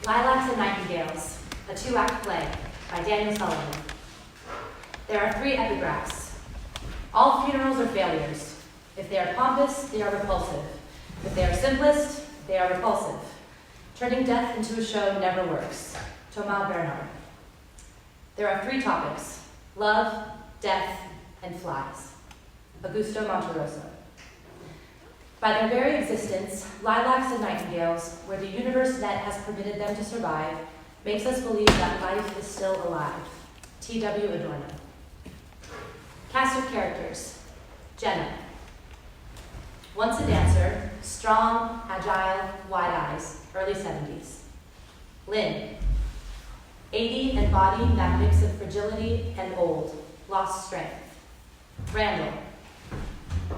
Lilacs and Nightingales, a two-act play by Daniel Sullivan. There are 3 epigraphs. All funerals are failures. If they are pompous, they are repulsive. If they are simplest, they are repulsive. Turning death into a show never works. Thomas Bernard. There are 3 topics: love, death, and flies. Augusto Monterosso. By their very existence, lilacs and nightingales, where the universe net has permitted them to survive, makes us believe that life is still alive. T.W. Adorno. Cast of characters. Jenna. Once a dancer, strong, agile, wide eyes, early 70s. Lynn. 80, embodying that mix of fragility and old, lost strength. Randall.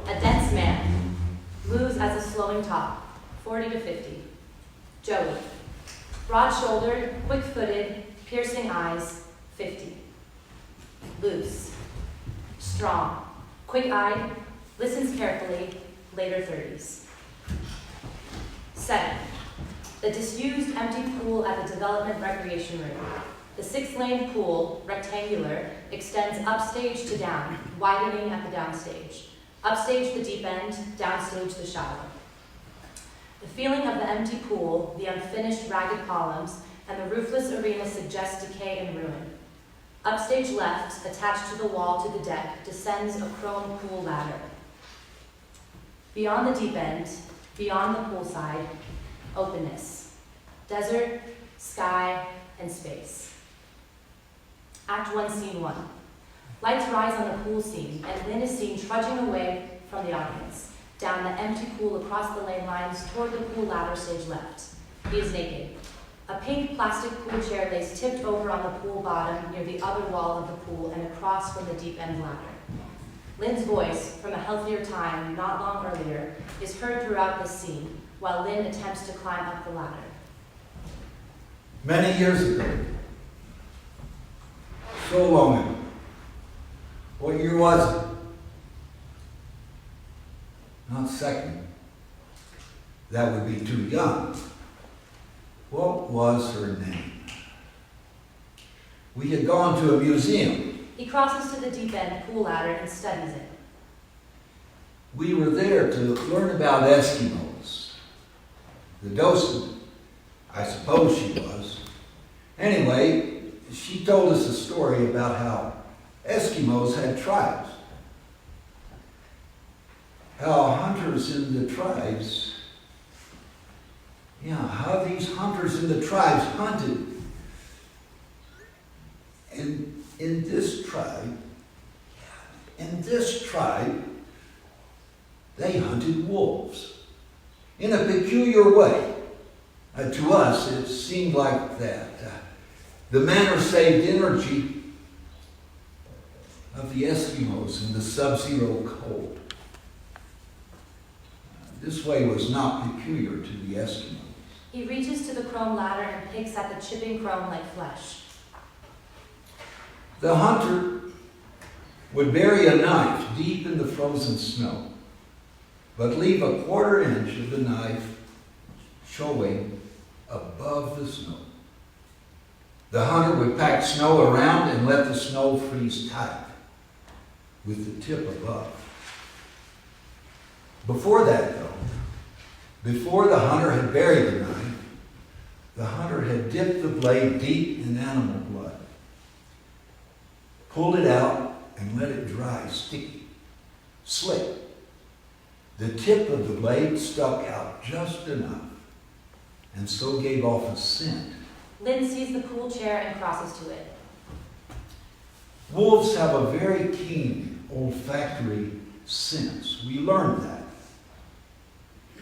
A dense man. Moves as a slowing top, 40 to 50. Joey. Broad-shouldered, quick-footed, piercing eyes, 50. Loose. Strong, quick-eyed, listens carefully, later 30s. 7. The disused empty pool at the development recreation room. The 6-lane pool, rectangular, extends upstage to down, widening at the downstage. Upstage the deep end, downstage the shallow. The feeling of the empty pool, the unfinished ragged columns, and the roofless arena suggest decay and ruin. Upstage left, attached to the wall to the deck, descends a chrome pool ladder. Beyond the deep end, beyond the poolside, openness. Desert, sky, and space. Act 1, Scene 1. Lights rise on the pool scene, and Lynn is seen trudging away from the audience, down the empty pool across the lane lines toward the pool ladder stage left. He is naked. A pink plastic pool chair lays tipped over on the pool bottom near the other wall of the pool and across from the deep end ladder. Lynn's voice, from a healthier time not long earlier, is heard throughout this scene, while Lynn attempts to climb up the ladder. Many years ago, so long ago. What year was it? Not second. That would be too young. What was her name? We had gone to a museum. He crosses to the deep end pool ladder and studies it. We were there to learn about Eskimos. The docent, I suppose she was. Anyway, she told us a story about how Eskimos had tribes. How hunters in the tribes, how these hunters in the tribes hunted. And in this tribe, they hunted wolves in a peculiar way. To us, it seemed like that. The manner saved energy of the Eskimos in the sub-zero cold. This way was not peculiar to the Eskimos. He reaches to the chrome ladder and picks at the chipping chrome like flesh. The hunter would bury a knife deep in the frozen snow, but leave a 1/4 inch of the knife showing above the snow. The hunter would pack snow around and let the snow freeze tight with the tip above. Before that, though, before the hunter had buried the knife, the hunter had dipped the blade deep in animal blood, pulled it out, and let it dry, sticky, slick. The tip of the blade stuck out just enough, and so gave off a scent. Lynn sees the pool chair and crosses to it. Wolves have a very keen olfactory sense. We learned that.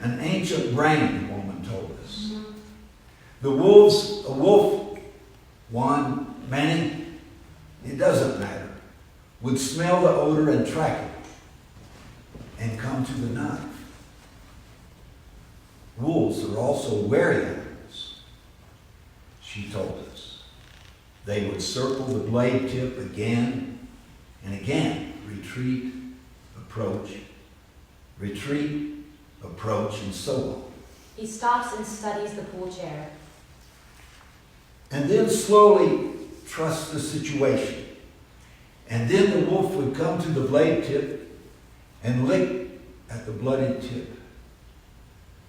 An ancient brain woman told us. Mm-hmm. A wolf, one, many, it doesn't matter, would smell the odor and track it and come to the knife. Wolves are also wary animals, she told us. They would circle the blade tip again and again, retreat, approach, and so on. He stops and studies the pool chair. and then slowly trust the situation. And then the wolf would come to the blade tip and lick at the bloody tip.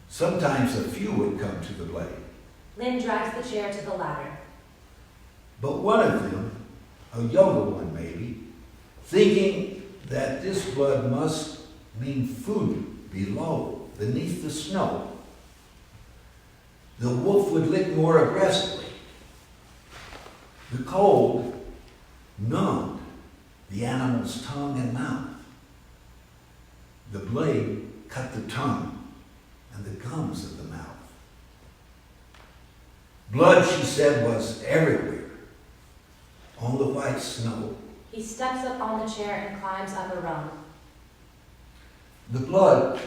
Sometimes a few would come to the blade. Lynn drags the chair to the ladder. But one of them, a younger one maybe, thinking that this blood must mean food below, beneath the snow, the wolf would lick more aggressively. The cold numbed the animal's tongue and mouth. The blade cut the tongue and the gums of the mouth. Blood, she said, was everywhere on the white snow. He steps up on the chair and climbs up a rung. The blood,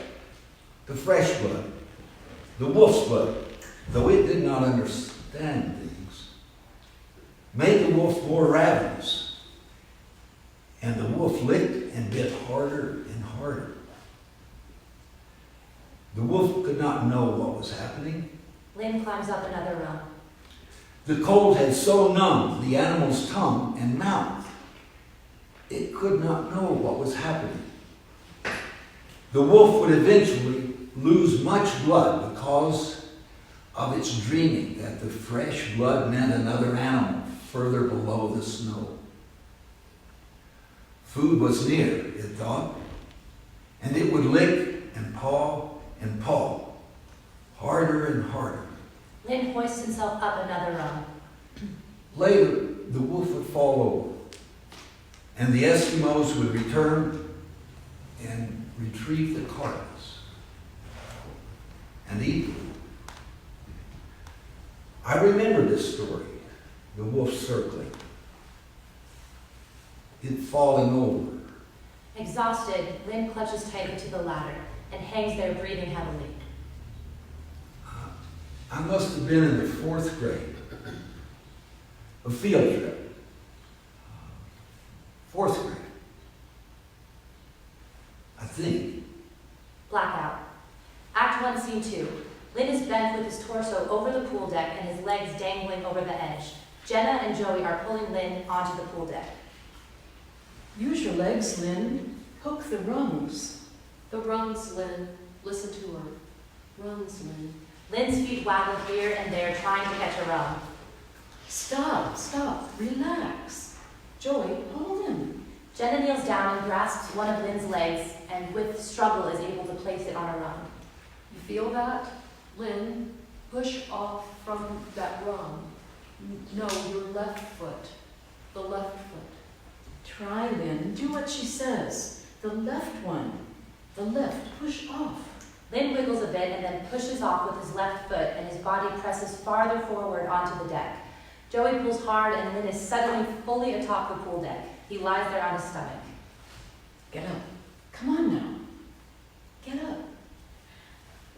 the fresh blood, the wolf's blood, though it did not understand things, made the wolf more ravenous. And the wolf licked and bit harder and harder. The wolf could not know what was happening. Lynn climbs up another rung. The cold had so numbed the animal's tongue and mouth, it could not know what was happening. The wolf would eventually lose much blood because of its dreaming that the fresh blood meant another animal further below the snow. Food was near, it thought, and it would lick and paw, harder and harder. Lynn hoists himself up another rung. Later, the wolf would fall over, and the Eskimos would return and retrieve the carcass and eat it. I remember this story, the wolf circling, it falling over. Exhausted, Lynn clutches tightly to the ladder and hangs there breathing heavily. I must have been in the 4th grade. A field trip. 4th grade. I think. Blackout. Act 1, Scene 2. Lynn is bent with his torso over the pool deck and his legs dangling over the edge. Jenna and Joey are pulling Lynn onto the pool deck. Use your legs, Lynn. Hook the rungs. The rungs, Lynn. Listen to her. Rungs, Lynn. Lynn's feet waggle here and there, trying to catch a rung. Stop. Relax. Joey, hold him. Jenna kneels down and grasps one of Lynn's legs and with struggle is able to place it on a rung. You feel that? Lynn, push off from that rung. No, your left foot. The left foot. Try, Lynn. Do what she says. The left one. The left. Push off. Lynn wiggles a bit and then pushes off with his left foot and his body presses farther forward onto the deck. Joey pulls hard and Lynn is suddenly fully atop the pool deck. He lies there on his stomach. Get up. Come on now. Get up.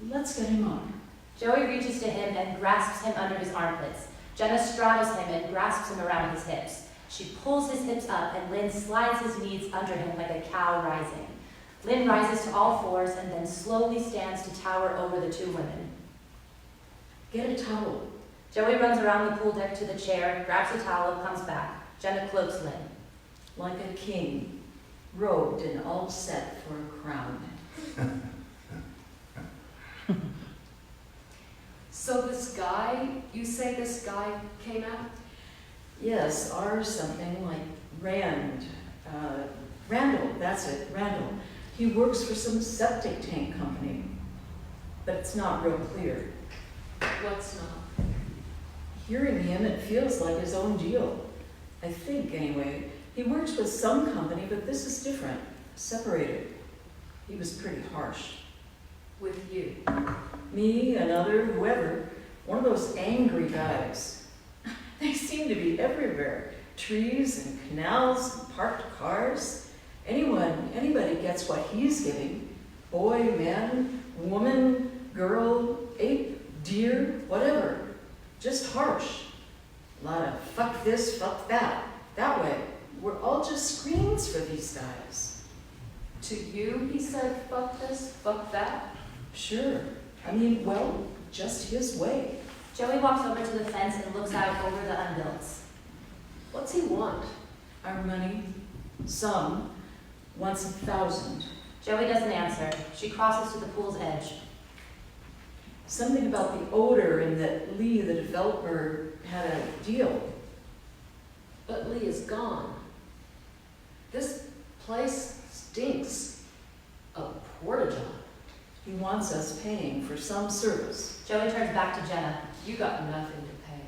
Let's get him up. Joey reaches to him and grasps him under his armpits. Jenna straddles him and grasps him around his hips. She pulls his hips up and Lynn slides his knees under him like a cow rising. Lynn rises to all fours and then slowly stands to tower over the two women. Get a towel. Joey runs around the pool deck to the chair, grabs a towel, comes back. Jenna cloaks Lynn. Like a king, robed and all set for a crown. So this guy, you say this guy came out? Yes, R something like Randall, that's it, Randall. He works for some septic tank company, but it's not real clear. What's not? Hearing him, it feels like his own deal. I think, anyway. He works with some company, but this is different, separated. He was pretty harsh. With you? Me, another, whoever, one of those angry guys. They seem to be everywhere. Trees and canals and parked cars. Anybody gets what he's giving. Boy, man, woman, girl, ape, deer, whatever. Just harsh. A lot of fuck this, fuck that. That way. We're all just screens for these guys. To you, he said, fuck this, fuck that? Sure. I mean, well, just his way. Joey walks over to the fence and looks out over the unbuilts. What's he want? Our money, some, wants 1,000. Joey doesn't answer. She crosses to the pool's edge. Something about the odor and that Lee, the developer, had a deal. But Lee is gone. This place stinks of porta-john. He wants us paying for some service. Joey turns back to Jenna. You got nothing to pay.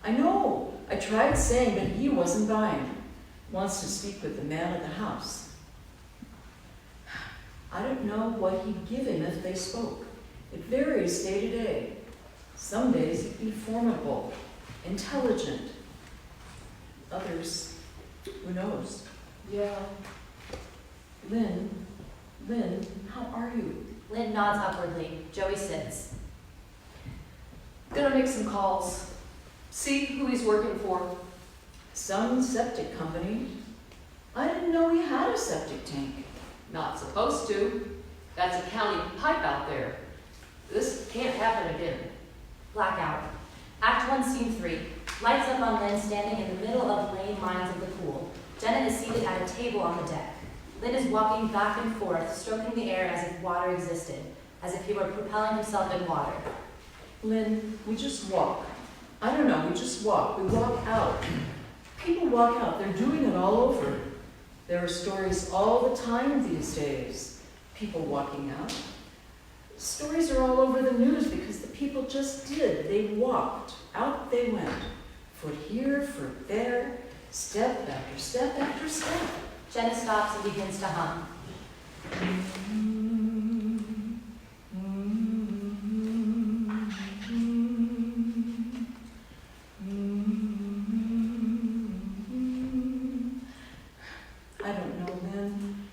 I know. I tried saying, but he wasn't buying. Wants to speak with the man at the house. I don't know what he'd give him if they spoke. It varies day to day. Some days he'd be formidable, intelligent. Others, who knows? Yeah. Lynn, how are you? Lynn nods upwardly. Joey sits. Gonna make some calls. See who he's working for. Some septic company. I didn't know he had a septic tank. Not supposed to. That's a county pipe out there. This can't happen again. Blackout. Act 1, Scene 3. Lights up on Lynn standing in the middle of lane lines of the pool. Jenna is seated at a table on the deck. Lynn is walking back and forth, stroking the air as if water existed, as if he were propelling himself in water. Lynn, we just walk. I don't know, we just walk. We walk out. People walk out. They're doing it all over. There are stories all the time these days. People walking out. Stories are all over the news because the people just did. They walked. Out they went. Foot here, foot there, step after step after step. Jenna stops and begins to hum. I don't know, Lynn.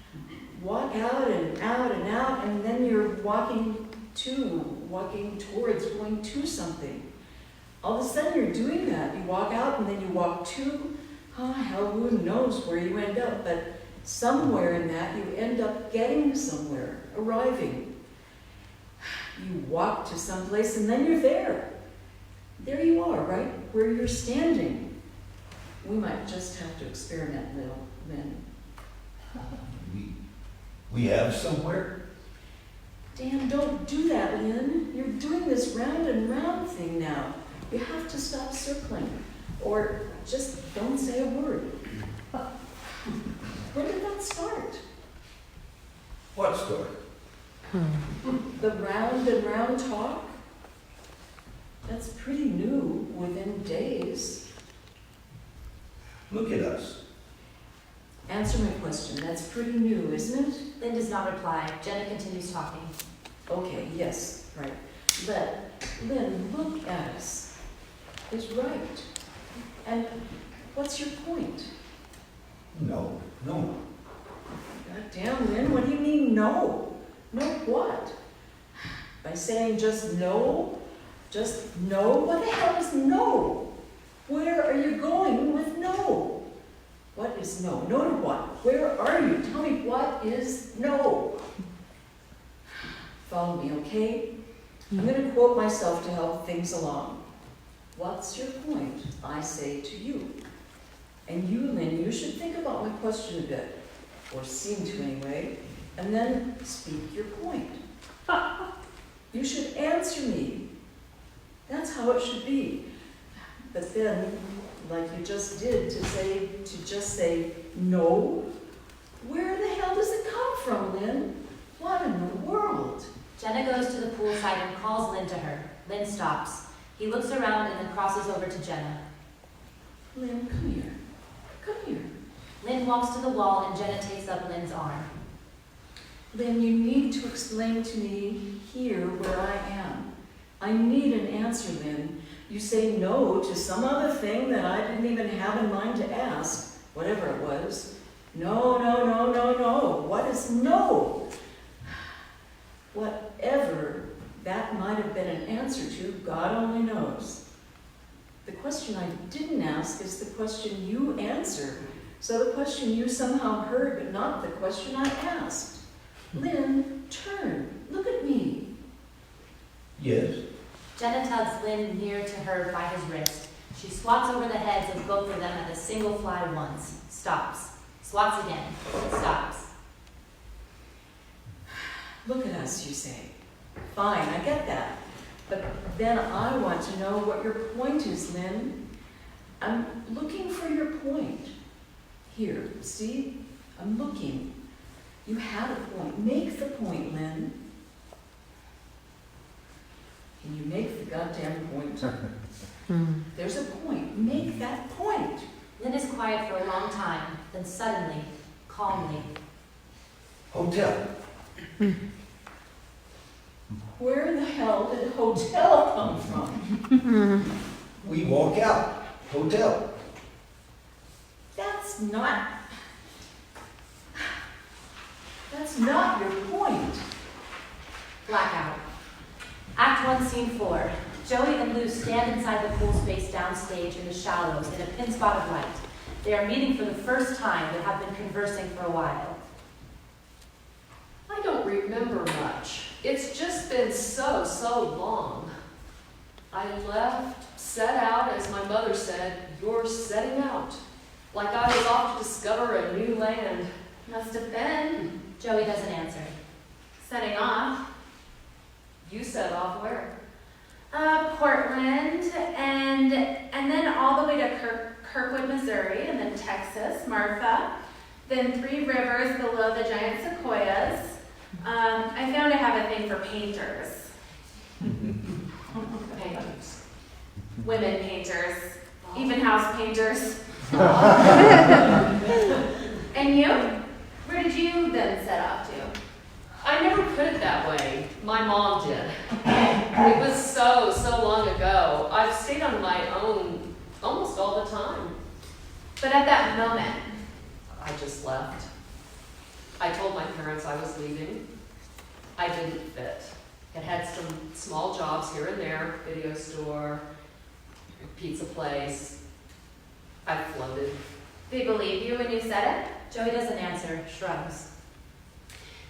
Walk out and out and out, and then you're walking towards, going to something. All of a sudden you're doing that. You walk out and then you walk to, hell, who knows where you end up, but somewhere in that you end up getting somewhere, arriving. You walk to someplace and then you're there. There you are, right where you're standing. We might just have to experiment a little, Lynn. We have somewhere? Dan, don't do that, Lynn. You're doing this round and round thing now. You have to stop circling, or just don't say a word. Where did that start? What story? The round and round talk? That's pretty new, within days. Look at us. Answer my question. That's pretty new, isn't it? Lynn does not reply. Jenna continues talking. Okay, yes, right. But, Lynn, look at us. Is right. And what's your point? No. God damn, Lynn, what do you mean no? No what? By saying just no? Just no? What the hell is no? Where are you going with no? What is no? No to what? Where are you? Tell me what is no? Follow me, okay? I'm going to quote myself to help things along. What's your point? I say to you. And you, Lynn, you should think about my question a bit, or seem to anyway, and then speak your point. You should answer me. That's how it should be. But then, like you just did, to just say no, where the hell does it come from, Lynn? What in the world? Jenna goes to the poolside and calls Lynn to her. Lynn stops. He looks around and then crosses over to Jenna. Lynn, come here. Come here. Lynn walks to the wall and Jenna takes up Lynn's arm. Lynn, you need to explain to me here where I am. I need an answer, Lynn. You say no to some other thing that I didn't even have in mind to ask, whatever it was. No. What is no? Whatever that might have been an answer to, God only knows. The question I didn't ask is the question you answered. So the question you somehow heard, but not the question I asked. Lynn, turn. Look at me. Yes. Jenna tugs Lynn near to her by his wrist. She swats over the heads of both of them at a single fly once. Stops. Swats again. Stops. Look at us, you say. Fine, I get that. But then I want to know what your point is, Lynn. I'm looking for your point. Here, see? I'm looking. You had a point. Make the point, Lynn. Can you make the goddamn point? There's a point. Make that point. Lynn is quiet for a long time, then suddenly, calmly. Hotel. Where the hell did hotel come from? We walk out. Hotel. That's not your point. Blackout. Act 1, Scene 4. Joey and Lou stand inside the pool space downstage in the shallows in a pin spot of light. They are meeting for the first time but have been conversing for a while. I don't remember much. It's just been so long. I left, set out, as my mother said, you're setting out. Like I was off to discover a new land. Must have been. Joey doesn't answer. Setting off. You set off where? Portland, and then all the way to Kirkwood, Missouri, and then Texas, Marfa, then 3 rivers below the giant sequoias. I found I have a thing for painters. Painters. Women painters, even house painters. And you? Where did you then set off to? I never put it that way. My mom did. It was so long ago. I've stayed on my own almost all the time. But at that moment, I just left. I told my parents I was leaving. I didn't fit. Had had some small jobs here and there, video store, pizza place. I floated. they believed you when you said it? Joey doesn't answer, shrugs.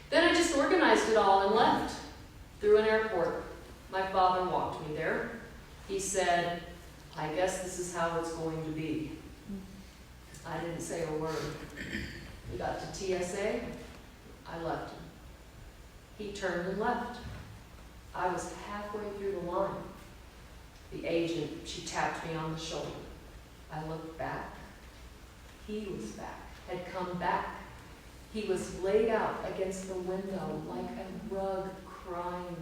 Then I just organized it all and left. Through an airport. My father walked me there. He said, I guess this is how it's going to be. I didn't say a word. We got to TSA. I left him. He turned and left. I was halfway through the line. The agent, she tapped me on the shoulder. I looked back. He was back, had come back. He was laid out against the window like a rug, crying.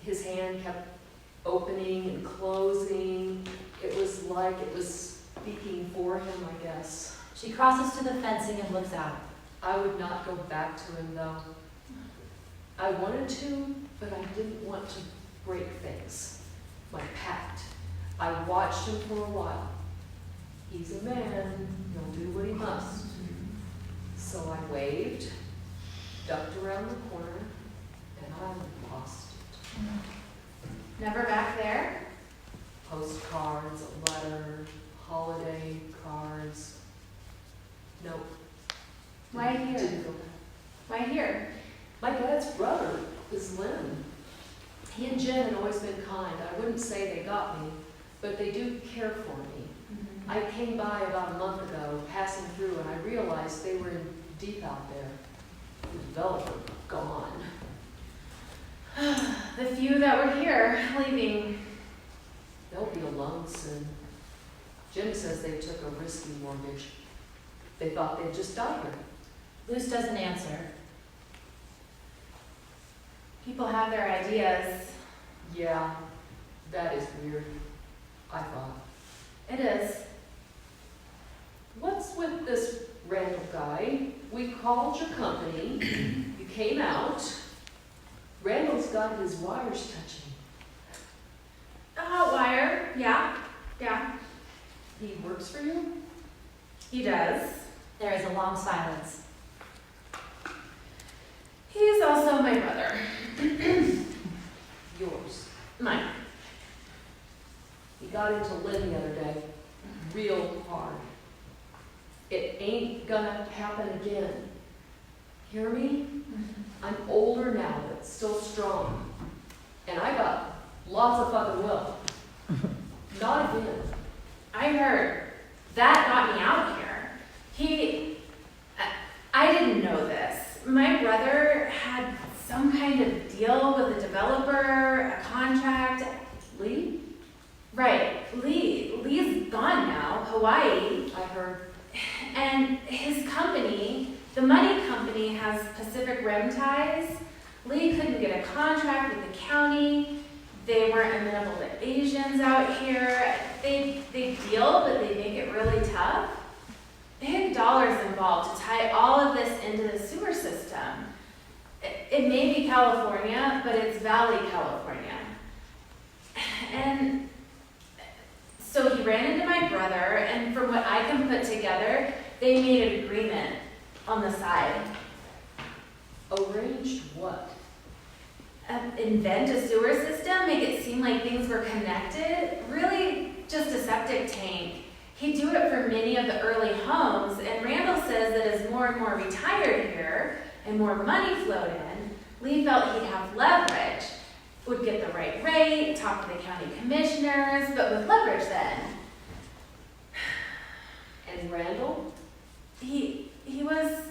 His hand kept opening and closing. It was like it was speaking for him, I guess. She crosses to the fencing and looks out. I would not go back to him, though. I wanted to, but I didn't want to break things. My pact. I watched him for a while. He's a man. He'll do what he must. So I waved, ducked around the corner, and I lost it. Never back there? Postcards, a letter, holiday cards. Nope. Why here? Didn't go back. Why here? My dad's brother is Lynn. He and Jen had always been kind. I wouldn't say they got me, but they do care for me. I came by about a month ago, passing through, and I realized they were in deep out there. The developer, gone. The few that were here, leaving. They'll be alone soon. Jim says they took a risky mortgage. They thought they'd just die here. Luce doesn't answer. People have their ideas. Yeah, that is weird, I thought. It is. What's with this Randall guy? We called your company. You came out. Randall's got his wires touching. Wire. Yeah. He works for you? He does. There is a long silence. He's also my brother. Yours. Mine. He got into Lynn the other day. Real hard. It ain't gonna happen again. Hear me? I'm older now, but still strong. And I got Lots of fucking will. Not again. I heard. That got me out here. I didn't know this. My brother had some kind of deal with a developer, a contract. Lee? Right, Lee's gone now, Hawaii. I heard. And his company, the money company, has Pacific Rim ties. Lee couldn't get a contract with the county. They weren't amenable to Asians out here. They deal, but they make it really tough. Big dollars involved to tie all of this into the sewer system. It may be California, but it's Valley, California. And so he ran into my brother, and from what I can put together, they made an agreement on the side. Arranged what? Invent a sewer system, make it seem like things were connected. Really, just a septic tank. He'd do it for many of the early homes, and Randall says that as more and more retired here and more money flowed in, Lee felt he'd have leverage, would get the right rate, talk to the county commissioners, but with leverage then. And Randall? He was,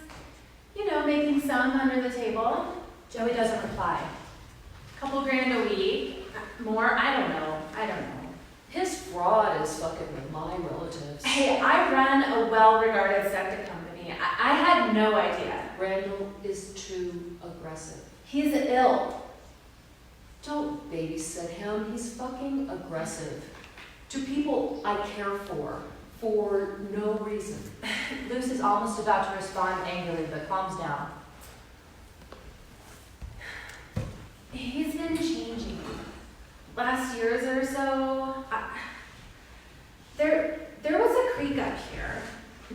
making some under the table. Joey doesn't reply. Couple grand a week, more, I don't know. His fraud is fucking with my relatives. Hey, I run a well-regarded septic company. I had no idea. Randall is too aggressive. He's ill. Don't babysit him. He's fucking aggressive. To people I care for no reason. Luce is almost about to respond angrily, but calms down. He's been changing. Last years or so, there was a creek up here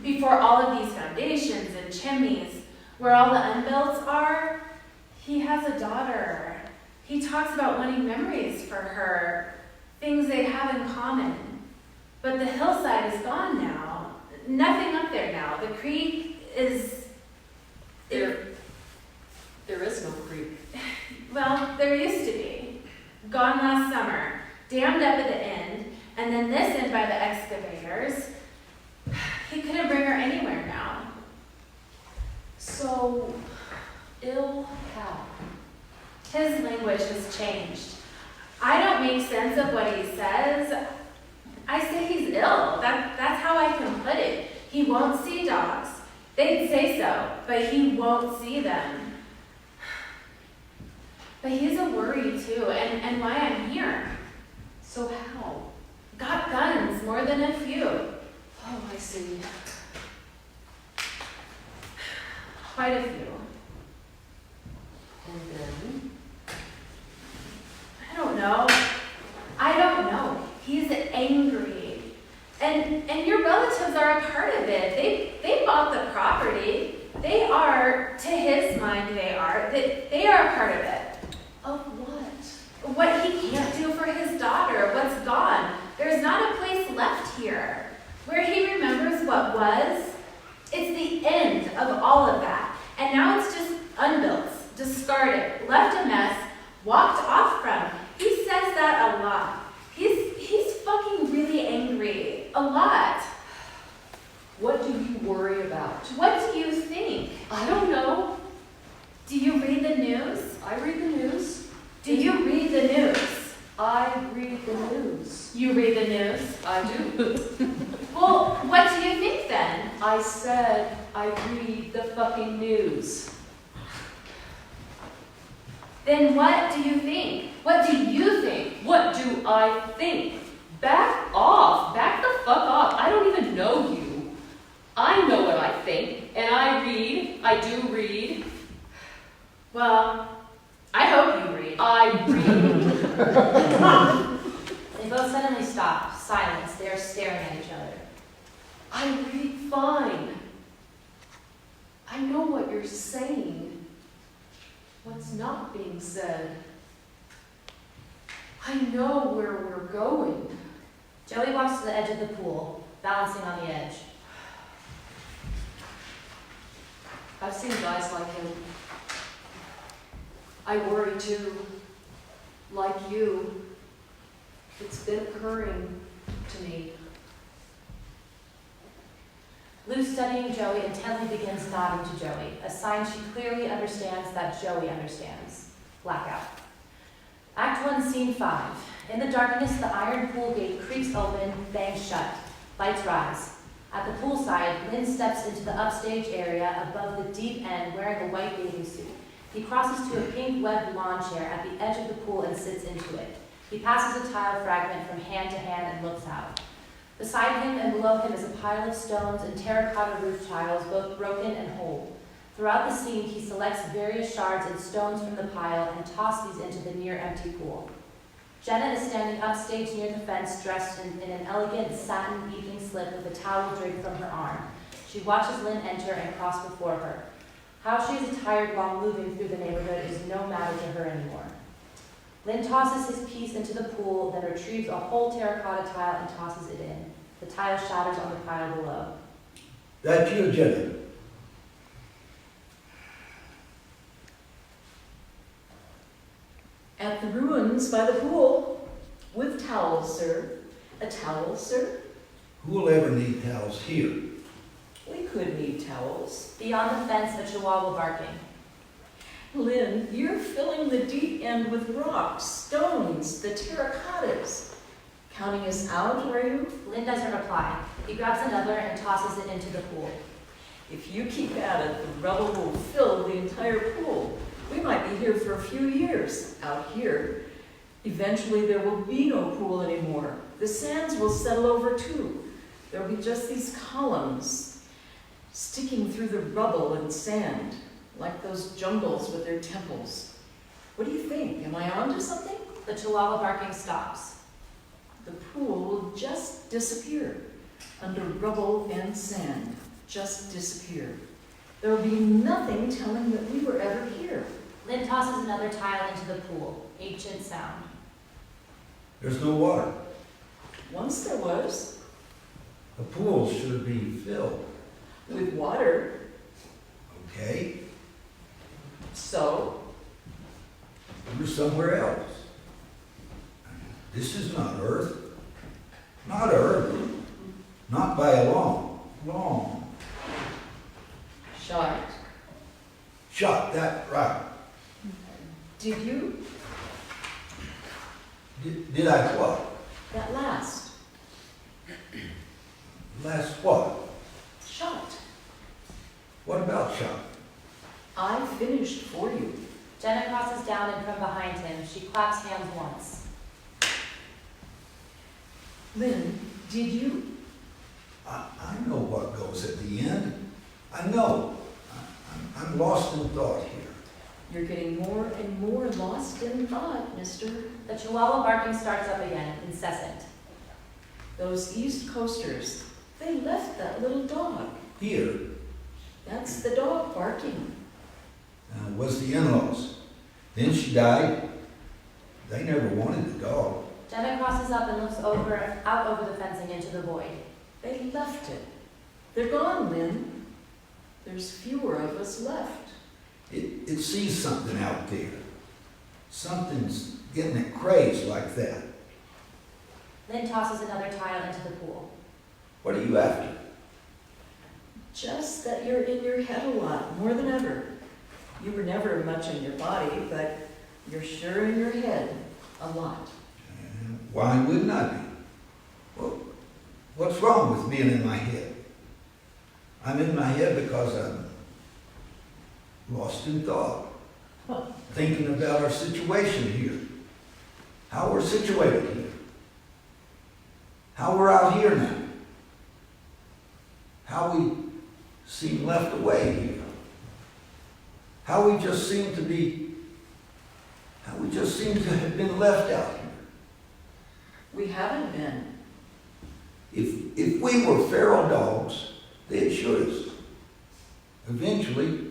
before all of these foundations and chimneys where all the unbuilts are. He has a daughter. He talks about wanting memories for her, things they have in common. But the hillside is gone now. Nothing up there now. The creek is... There is no creek. Well, there used to be. Gone last summer. Dammed up at the end, and then this end by the excavators. He couldn't bring her anywhere now. So, ill how? His language has changed. I don't make sense of what he says. I say he's ill. That's how I can put it. He won't see dogs. They'd say so, but he won't see them. But he's a worry too, and why I'm here. So how? Got guns, more than a few. Oh, I see. Quite a few. And then? I don't know. He's angry. And your relatives are a part of it. They bought the property. They are, to his mind, they are a part of it. Of what? What he can't do for his daughter, what's gone. There's not a place left here. Where he remembers what was, it's the end of all of that. And now it's just unbuilt, discarded, left a mess, walked off from. He says that a lot. He's fucking really angry. A lot. What do you worry about? What do you think? I don't know. Do you read the news? I read the news. Do you read the news? I read the news. You read the news? I do. Well, what do you think then? I said I read the fucking news. Then what do you think? What do you think? What do I think? Back off. Back the fuck off. I don't even know you. I know what I think, and I read. I do read. Well, I hope you read. I read. They both suddenly stop. Silence. They are staring at each other. I read fine. I know what you're saying. What's not being said. I know where we're going. Joey walks to the edge of the pool, balancing on the edge. I've seen guys like him. I worry too. Like you. It's been occurring to me. Lou, studying Joey, intently begins nodding to Joey, a sign she clearly understands that Joey understands. Blackout. Act 1, Scene 5. In the darkness, the iron pool gate creaks open, bangs shut. Lights rise. At the poolside, Lynn steps into the upstage area above the deep end wearing a white bathing suit. He crosses to a pink webbed lawn chair at the edge of the pool and sits into it. He passes a tile fragment from hand to hand and looks out. Beside him and below him is a pile of stones and terracotta roof tiles, both broken and whole. Throughout the scene, he selects various shards and stones from the pile and tosses these into the near-empty pool. Jenna is standing upstage near the fence, dressed in an elegant satin evening slip with a towel draped from her arm. She watches Lynn enter and cross before her. How she is attired while moving through the neighborhood is no matter to her anymore. Lynn tosses his piece into the pool, then retrieves a whole terracotta tile and tosses it in. The tile shatters on the pile below. That's you, Jenna. At the ruins by the pool, with towels, sir. A towel, sir? Who'll ever need towels here? We could need towels. Beyond the fence, a chihuahua barking. Lynn, you're filling the deep end with rocks, stones, the terracottas. Counting us out, are you? Lynn doesn't reply. He grabs another and tosses it into the pool. If you keep at it, the rubble will fill the entire pool. We might be here for a few years, out here. Eventually there will be no pool anymore. The sands will settle over too. There'll be just these columns sticking through the rubble and sand, like those jungles with their temples. What do you think? Am I onto something? The chihuahua barking stops. The pool will just disappear under rubble and sand. Just disappear. There will be nothing telling that we were ever here. Lynn tosses another tile into the pool. Ancient sound. There's no water. Once there was, The pool should be filled. with water, Okay? so We're somewhere else. This is not Earth. Not Earth. Not by a long shot. shot. That right. Did you? Did I what? That last Last what? shot. What about shot? I finished for you. Jenna crosses down and from behind him. She claps hands once. Lynn, did you? I know what goes at the end. I know. I'm lost in thought here. You're getting more and more lost in thought, mister. The chihuahua barking starts up again, incessant. Those East Coasters, they left that little dog. Here That's the dog barking. was the in-laws. Then she died. They never wanted the dog. Jenna crosses up and looks out over the fencing into the void. They left it. They're gone, Lynn. There's fewer of us left. It sees something out there. Something's getting it crazed like that. Lynn tosses another tile into the pool. What are you after? Just that you're in your head a lot, more than ever. You were never much in your body, but you're sure in your head a lot. Why wouldn't I be? Well, what's wrong with being in my head? I'm in my head because I'm lost in thought. Thinking about our situation here. How we're situated here. How we're out here now. How we seem left away here. How we just seem to have been left out here. We haven't been. If we were feral dogs, they'd shoot us. Eventually,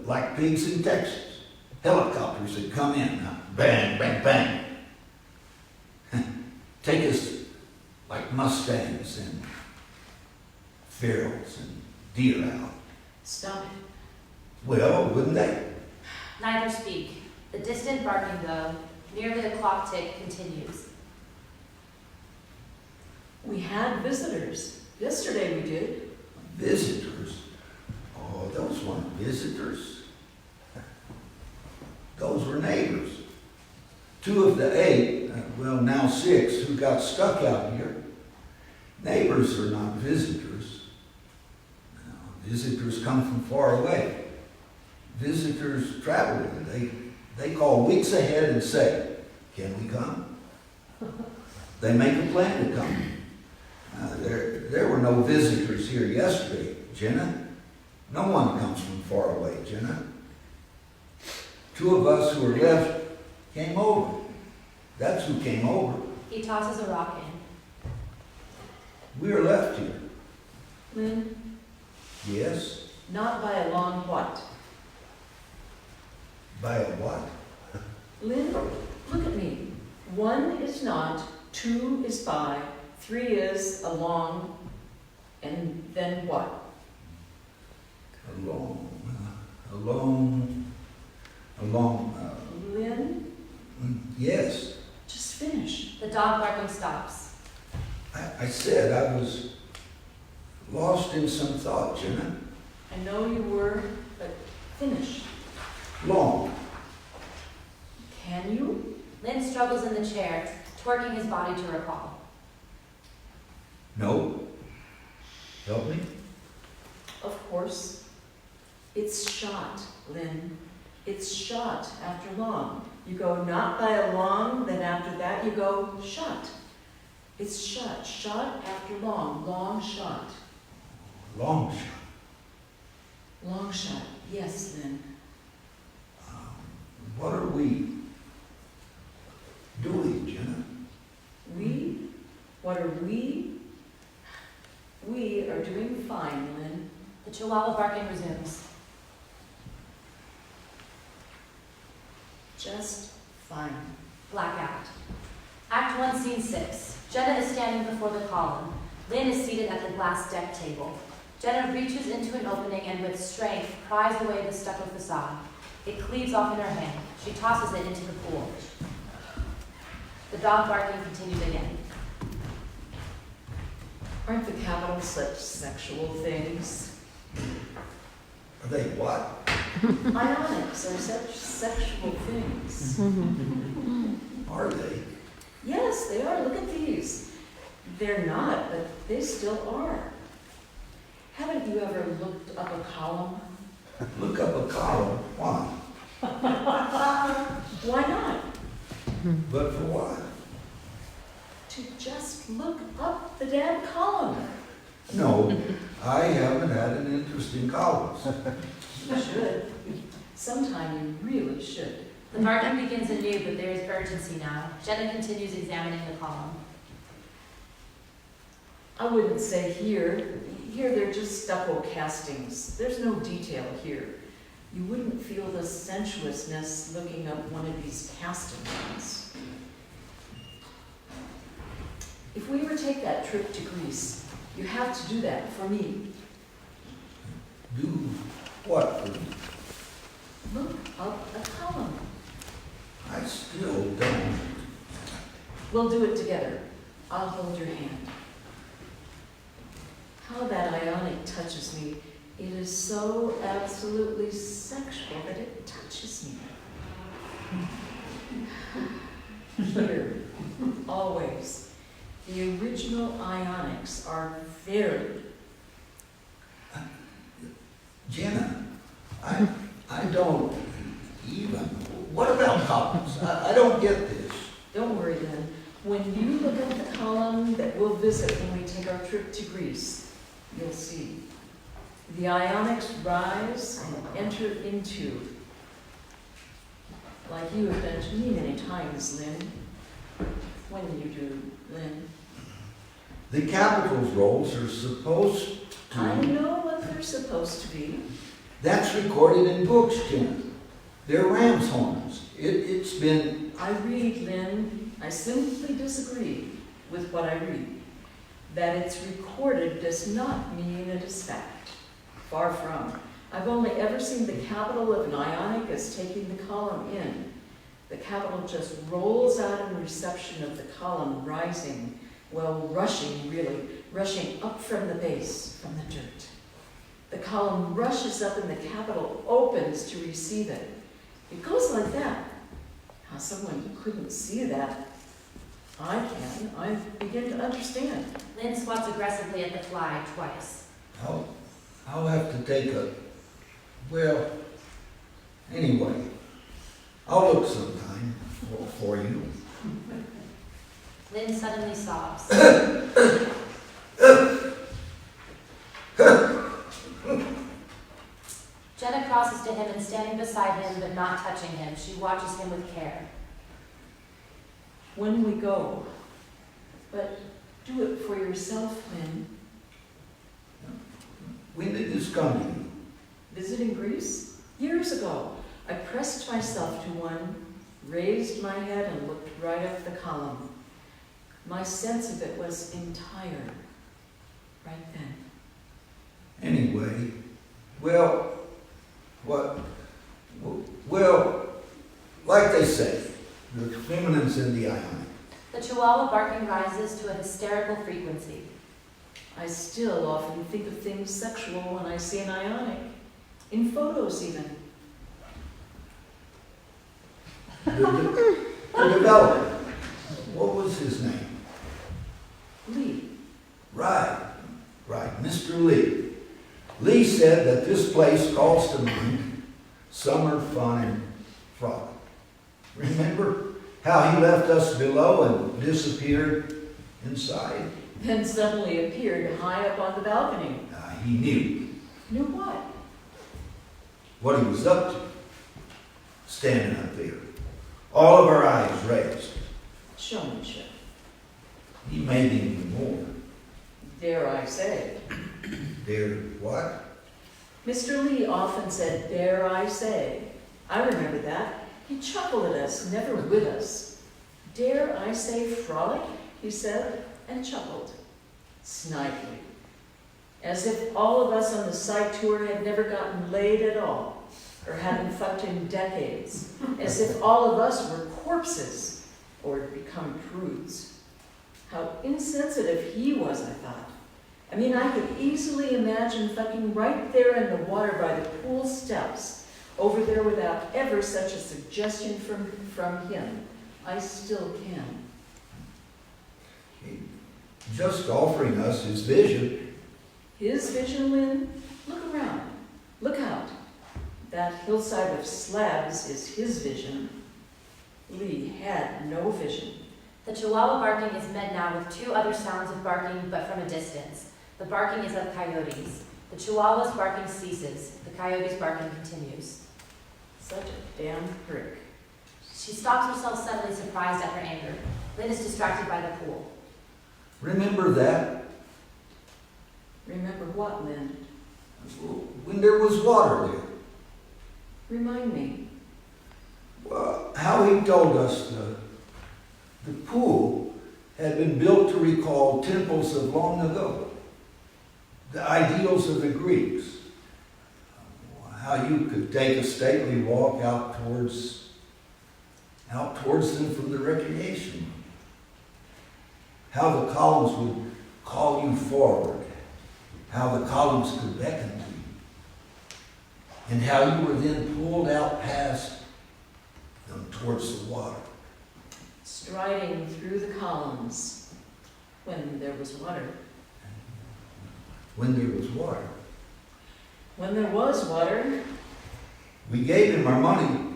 like pigs in Texas, helicopters would come in, bang, bang, bang. Take us like mustangs and ferals and deer out. Stop it. Well, wouldn't they? Neither speak. The distant barking, though, nearly a clock tick, continues. We had visitors. Yesterday we did. Visitors? Oh, those weren't visitors. Those were neighbors. 2 of the 8, well, now 6, who got stuck out here. Neighbors are not visitors. No, visitors come from far away. Visitors travel in. They call weeks ahead and say, "Can we come?" They make a plan to come. There were no visitors here yesterday, Jenna. No one comes from far away, Jenna. 2 of us who were left came over. That's who came over. He tosses a rock in. We are left here. Lynn, Yes? not by a long what? By a what? Lynn, look at me. 1 is not, 2 is by, 3 is along, and then what? Lynn, Yes. just finish. The dog barking stops. I said I was lost in some thought, Jenna. I know you were, but finish. Long. Can you? Lynn struggles in the chair, twerking his body to recall. No. Help me? Of course. It's shot, Lynn. It's shot after long. You go not by a long, then after that you go shot. It's shot, shot after long, long shot. Long shot. Long shot, yes, Lynn. What are we doing, Jenna? We? What are we? We are doing fine, Lynn. The chihuahua barking resumes. Just fine. Blackout. Act 1, Scene 6. Jenna is standing before the column. Lynn is seated at the glass deck table. Jenna reaches into an opening and with strength pries away the stucco facade. It cleaves off in her hand. She tosses it into the pool. The dog barking continues again. Aren't the capitals such sexual things? Are they what? Ionics are such sexual things. Are they? Yes, they are. Look at these. They're not, but they still are. Haven't you ever looked up a column? Look up a column. Why? Why not? But for what? To just look up the damn column. No, I haven't had an interest in columns. You should. Sometime you really should. The barking begins anew, but there is urgency now. Jenna continues examining the column. I wouldn't say here. Here they're just stucco castings. There's no detail here. You wouldn't feel the sensuousness looking up one of these casting ones. If we ever take that trip to Greece, you have to do that for me. Do what? Look up a column. I still don't. We'll do it together. I'll hold your hand. How that ionic touches me. It is so absolutely sexual that it touches me. Here, always. The original ionics are very. Jenna, I don't even. What about columns? I don't get this. Don't worry then. When you look at the column that we'll visit when we take our trip to Greece, you'll see. The ionics rise and enter into, like you have done to me many times, Lynn. When you do, Lynn. The capitals rolls are supposed I to. know what they're supposed to be. That's recorded in books, Jenna. They're ram's horns. It's been. I read, Lynn. I simply disagree with what I read. That it's recorded does not mean it is fact. Far from. I've only ever seen the capital of an ionic as taking the column in. The capital just rolls out in reception of the column rising Well, rushing up from the base, from the dirt. The column rushes up and the Capitol opens to receive it. It goes like that. How someone couldn't see that, I can. I begin to understand. Lynn swats aggressively at the fly twice. I'll have to take well, anyway, I'll look sometime for you. Lynn suddenly sobs. Jenna crosses to him and standing beside him but not touching him, she watches him with care. When we go, but do it for yourself, Lynn. When did this come to you? Visiting Greece? Years ago. I pressed myself to one, raised my head and looked right up the column. My sense of it was entire, right then. Anyway, well, like they say, the feminine's in the Ionic. The chihuahua barking rises to a hysterical frequency. I still often think of things sexual when I see an Ionic, in photos even. The developer, what was his name? Lee. Right, Mr. Lee. Lee said that this place calls to mind summer fun and frolic. Remember how he left us below and disappeared inside? Then suddenly appeared high up on the balcony. He knew Knew what? what he was up to, standing up there. All of our eyes raised. Showmanship. He made even more. Dare I say. Dare what? Mr. Lee often said, dare I say. I remember that. He chuckled at us, never with us. Dare I say frolic, he said, and chuckled. Snidely. As if all of us on the side tour had never gotten laid at all, or hadn't fucked in decades. As if all of us were corpses, or had become prudes. How insensitive he was, I thought. I mean, I could easily imagine fucking right there in the water by the pool steps, over there without ever such a suggestion from him. I still can. Just offering us his vision. His vision, Lynn? Look around. Look out. That hillside of slabs is his vision. Lee had no vision. The chihuahua barking is met now with two other sounds of barking, but from a distance. The barking is of coyotes. The chihuahua's barking ceases. The coyote's barking continues. Such a damn prick. She stops herself suddenly, surprised at her anger. Lynn is distracted by the pool. Remember that? Remember what, Lynn? When there was water there. Remind me. Well, how he told us the pool had been built to recall temples of long ago. The ideals of the Greeks. How you could take a stately walk out towards them from the recreation room. How the columns would call you forward. How the columns could beckon to you. And how you were then pulled out past them towards the water. Striding through the columns when there was water. When there was water. When there was water, We gave him our money.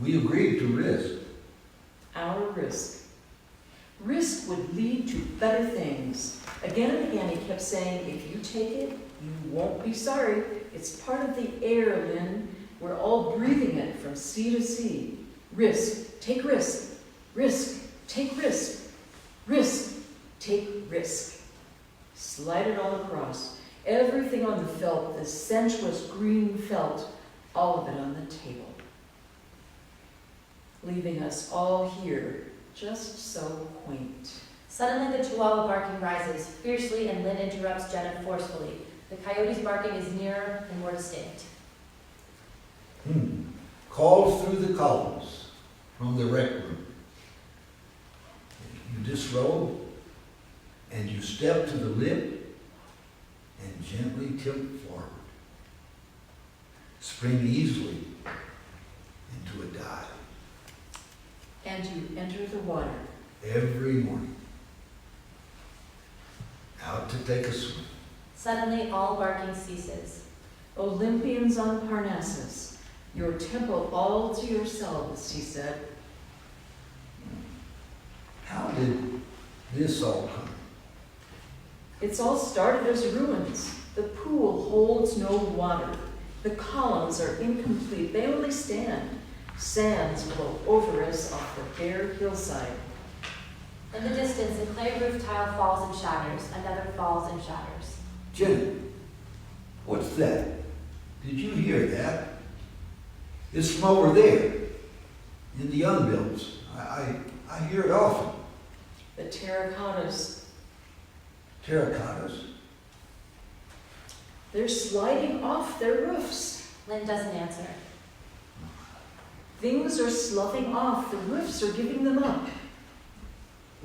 We agreed to risk. our risk. Risk would lead to better things. Again and again he kept saying, if you take it, you won't be sorry. It's part of the air, Lynn. We're all breathing it from sea to sea. Risk, take risk. Risk, take risk. Risk, take risk. Slide it all across. Everything on the felt, the sensuous green felt, all of it on the table. Leaving us all here, just so quaint. Suddenly the chihuahua barking rises fiercely and Lynn interrupts Jenna forcefully. The coyote's barking is nearer and more distinct. Called through the columns from the rec room. disrobe, and you step to the lip and gently tilt forward. Spring easily into a dive And you enter the water. every morning. Out to take a swim. Suddenly, all barking ceases. Olympians on Parnassus, your temple all to yourselves, he said. How did this all come? It's all started as ruins. The pool holds no water. The columns are incomplete. They only stand. Sands blow over us off the bare hillside. In the distance, a clay roof tile falls and shatters. Another falls and shatters. Jenny, what's that? Did you hear that? It's from over there, in the unbuilds. I hear it often. The terracottas, Terracottas. they're sliding off their roofs. Lynn doesn't answer. Things are sloughing off. The roofs are giving them up.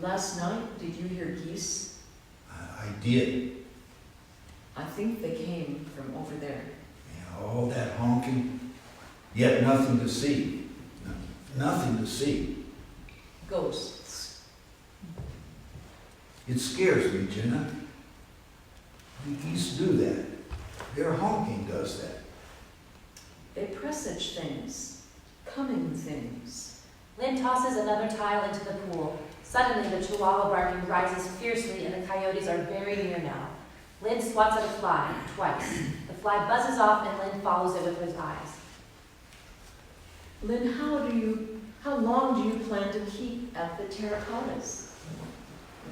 Last night, did you hear geese? I did. I think they came from over there. Yeah, all that honking, yet nothing to see. Nothing to see. Ghosts. It scares me, Jenna. The geese do that. Their honking does that. They presage things, coming things. Lynn tosses another tile into the pool. Suddenly, the chihuahua barking rises fiercely, and the coyotes are very near now. Lynn swats at a fly, twice. The fly buzzes off, and Lynn follows it with his eyes. Lynn, how long do you plan to keep at the terracottas?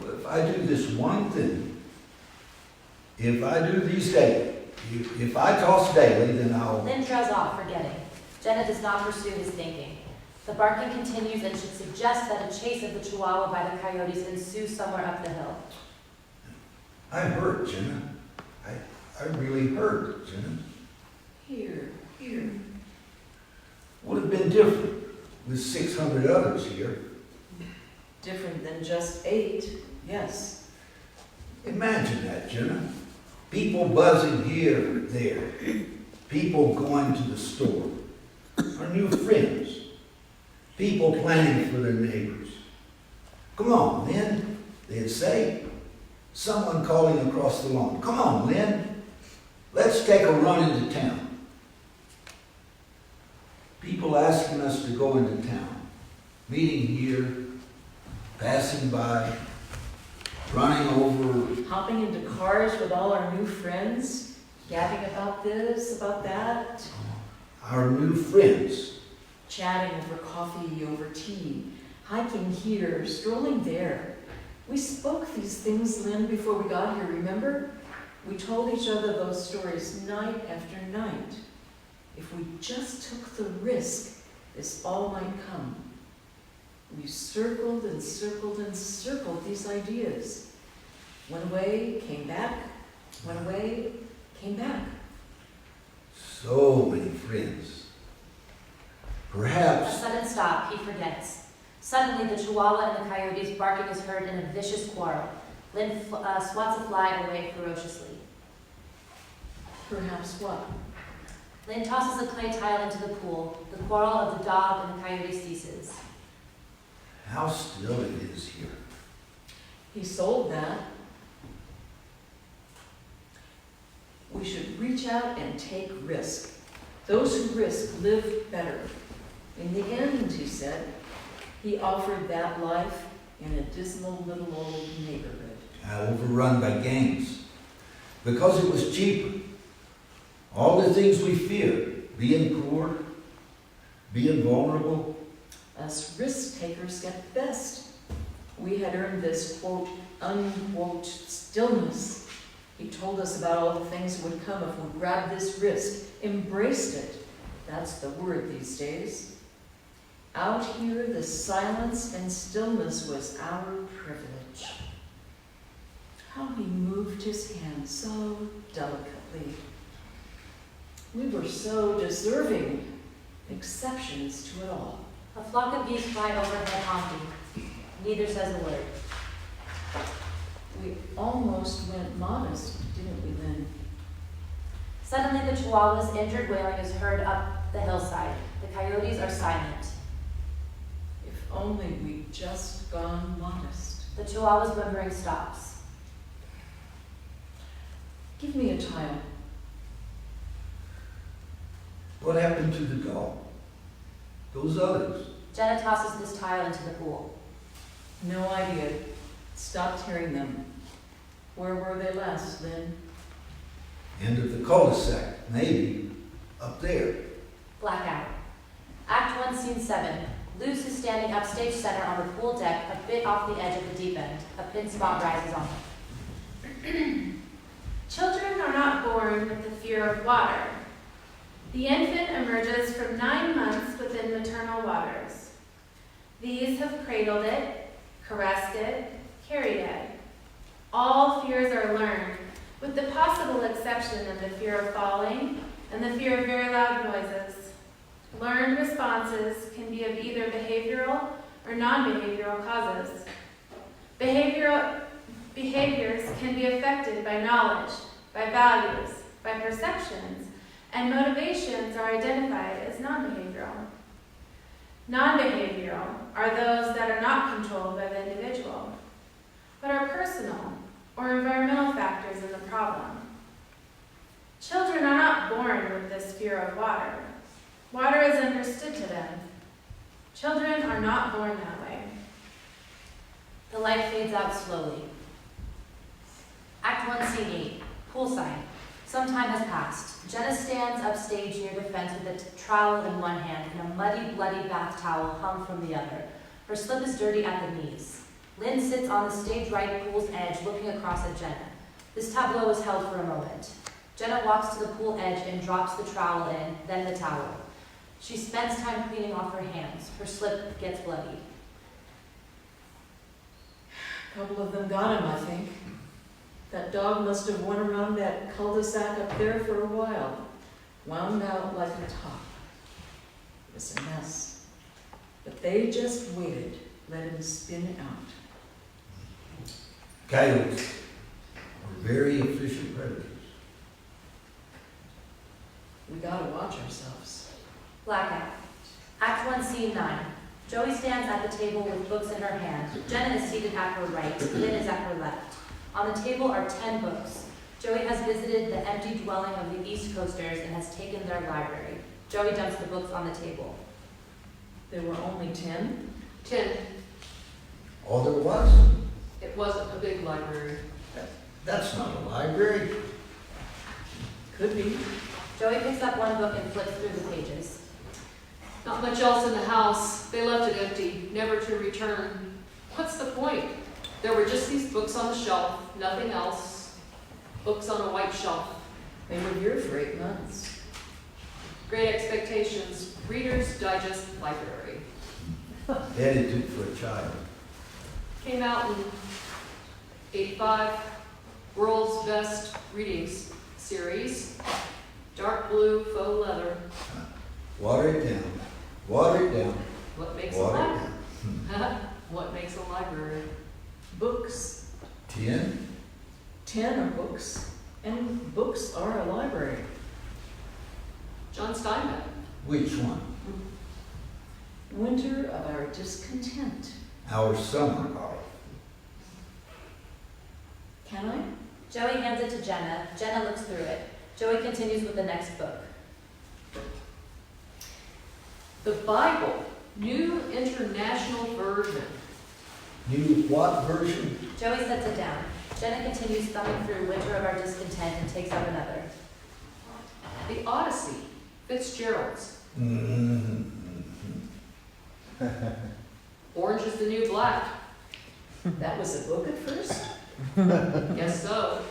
Well, if I do this one thing, if I do these daily, if I toss daily, then I'll... Lynn trails off, forgetting. Jenna does not pursue his thinking. The barking continues and should suggest that a chase of the chihuahua by the coyotes ensues somewhere up the hill. I hurt, Jenna. I really hurt, Jenna. Here. Would have been different with 600 others here. Different than just 8, yes. Imagine that, Jenna. People buzzing here, there. People going to the store. Our new friends. People planning for their neighbors. Come on, Lynn, they'd say. Someone calling across the lawn. Come on, Lynn. Let's take a run into town. People asking us to go into town. Meeting here. Passing by. Running over. Hopping into cars with all our new friends, gabbing about this, about that, Our new friends. chatting over coffee, over tea, hiking here, strolling there. We spoke these things, Lynn, before we got here, remember? We told each other those stories night after night. If we just took the risk, this all might come. We circled and circled and circled these ideas. Went away, came back, went away, came back. So many friends. A Perhaps sudden stop, he forgets. Suddenly, the chihuahua and the coyotes barking is heard in a vicious quarrel. Lynn swats a fly away ferociously. Perhaps what? Lynn tosses a clay tile into the pool. The quarrel of the dog and the coyote ceases. how still it is here. He sold that. We should reach out and take risk. Those who risk live better. In the end, he said, he offered that life in a dismal little old neighborhood. Overrun by gangs. Because it was cheaper. All the things we fear, being poor, being vulnerable. Us risk takers get the best. We had earned this, quote, unquote, stillness. He told us about all the things that would come if we grabbed this risk, embraced it. That's the word these days. Out here, the silence and stillness was our privilege. How he moved his hand so delicately. We were so deserving, exceptions to it all. A flock of geese fly overhead honking. Neither says a word. almost went modest, didn't we, Lynn? Suddenly, the Chihuahua's injured wailing is heard up the hillside. The coyotes are silent. If only we'd just gone modest. The Chihuahua's whimpering stops. Give me a tile. What happened to the doll? Those others? Jenna tosses this tile into the pool. No idea. Stopped hearing them. Where were they last, Lynn? End of the cul-de-sac, maybe. Up there. Blackout. Act 1, Scene 7. Luce is standing upstage center on the pool deck, a bit off the edge of the deep end. A pin spot rises on him. Children are not born with the fear of water. The infant emerges from 9 months within maternal waters. These have cradled it, caressed it, carried it. All fears are learned, with the possible exception of the fear of falling and the fear of very loud noises. Learned responses can be of either behavioral or non-behavioral causes. Behaviors can be affected by knowledge, by values, by perceptions, and motivations are identified as non-behavioral. Non-behavioral are those that are not controlled by the individual, but are personal or environmental factors in the problem. Children are not born with this fear of water. Water is understood to them. Children are not born that way. The light fades out slowly. Act 1, Scene 8. Poolside. Some time has passed. Jenna stands upstage near the fence with a trowel in one hand and a muddy, bloody bath towel hung from the other. Her slip is dirty at the knees. Lynn sits on the stage right pool's edge looking across at Jenna. This tableau is held for a moment. Jenna walks to the pool edge and drops the trowel in, then the towel. She spends time cleaning off her hands. Her slip gets bloody. A couple of them got him, I think. That dog must have went around that cul-de-sac up there for a while. Wound out like a top. It was a mess. But they just waited, let him spin out. Coyotes are very efficient predators. We gotta watch ourselves. Blackout. Act 1, Scene 9. Joey stands at the table with books in her hand. Jenna is seated at her right. Lynn is at her left. On the table are 10 books. Joey has visited the empty dwelling of the East Coasters and has taken their library. Joey dumps the books on the table. There were only 10? 10. All there was? It wasn't a big library. That's not a library. Could be. Joey picks up one book and flips through the pages. Not much else in the house. They left it empty, never to return. What's the point? There were just these books on the shelf, nothing else. Books on a white shelf. They were here for 8 months. Great Expectations, Reader's Digest Library. Edited for a child. Came out in '85. World's Best Readings Series. Dark blue faux leather. Water it down. Water it down. What makes Water a it library? down. What makes a library? Books. 10? 10 are books. And books are a library. John Steinbeck. Which one? Winter of our discontent. Our summer. Can I? Joey hands it to Jenna. Jenna looks through it. Joey continues with the next book. The Bible, New International Version. New what version? Joey sets it down. Jenna continues thumbing through Winter of Our Discontent and takes up another. The Odyssey, Fitzgerald's. Mm-hmm. Orange is the New Black. That was a book at first? Guess so.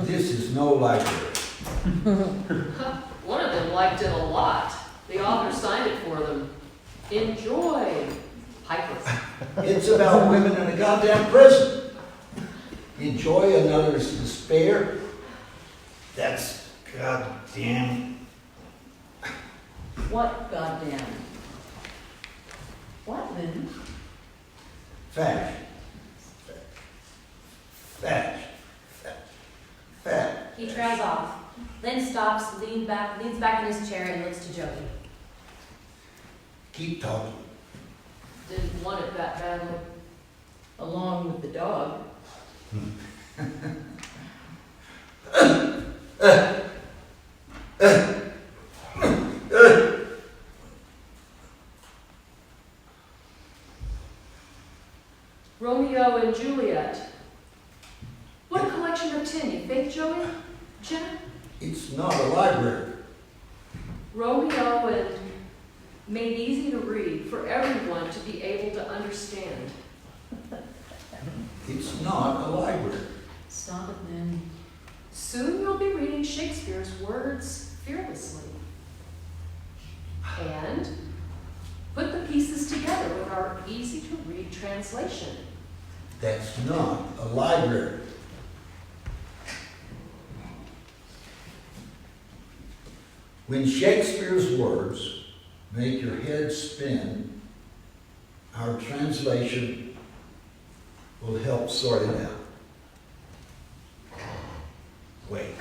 This is no library. One of them liked it a lot. The author signed it for them. Enjoy. Piper. It's about women in a goddamn prison. Enjoy another's despair. That's goddamn. What goddamn? What, Lynn? Fashion. Fashion. He trails off. Lynn stops, leans back in his chair, and looks to Joey. Keep talking. Didn't want it that badly. Along with the dog. Romeo and Juliet. What a collection of tin, you think, Joey? Jenna? It's not a library. Romeo and made easy to read for everyone to be able to understand. It's not a library. Stop it, Lynn. Soon you'll be reading Shakespeare's words fearlessly. And put the pieces together with our easy-to-read translation. That's not a library. When Shakespeare's words make your head spin, our translation will help sort it out. Wait.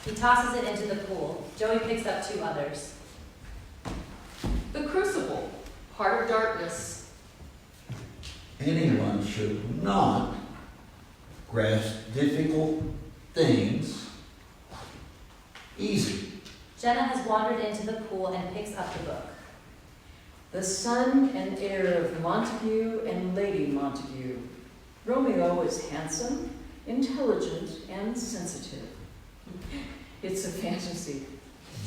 He tosses it into the pool. Joey picks up 2 others. The Crucible, Heart of Darkness. Anyone should not grasp difficult things easy. Jenna has wandered into the pool and picks up the book. The son and heir of Montague and Lady Montague. Romeo is handsome, intelligent, and sensitive. It's a fantasy.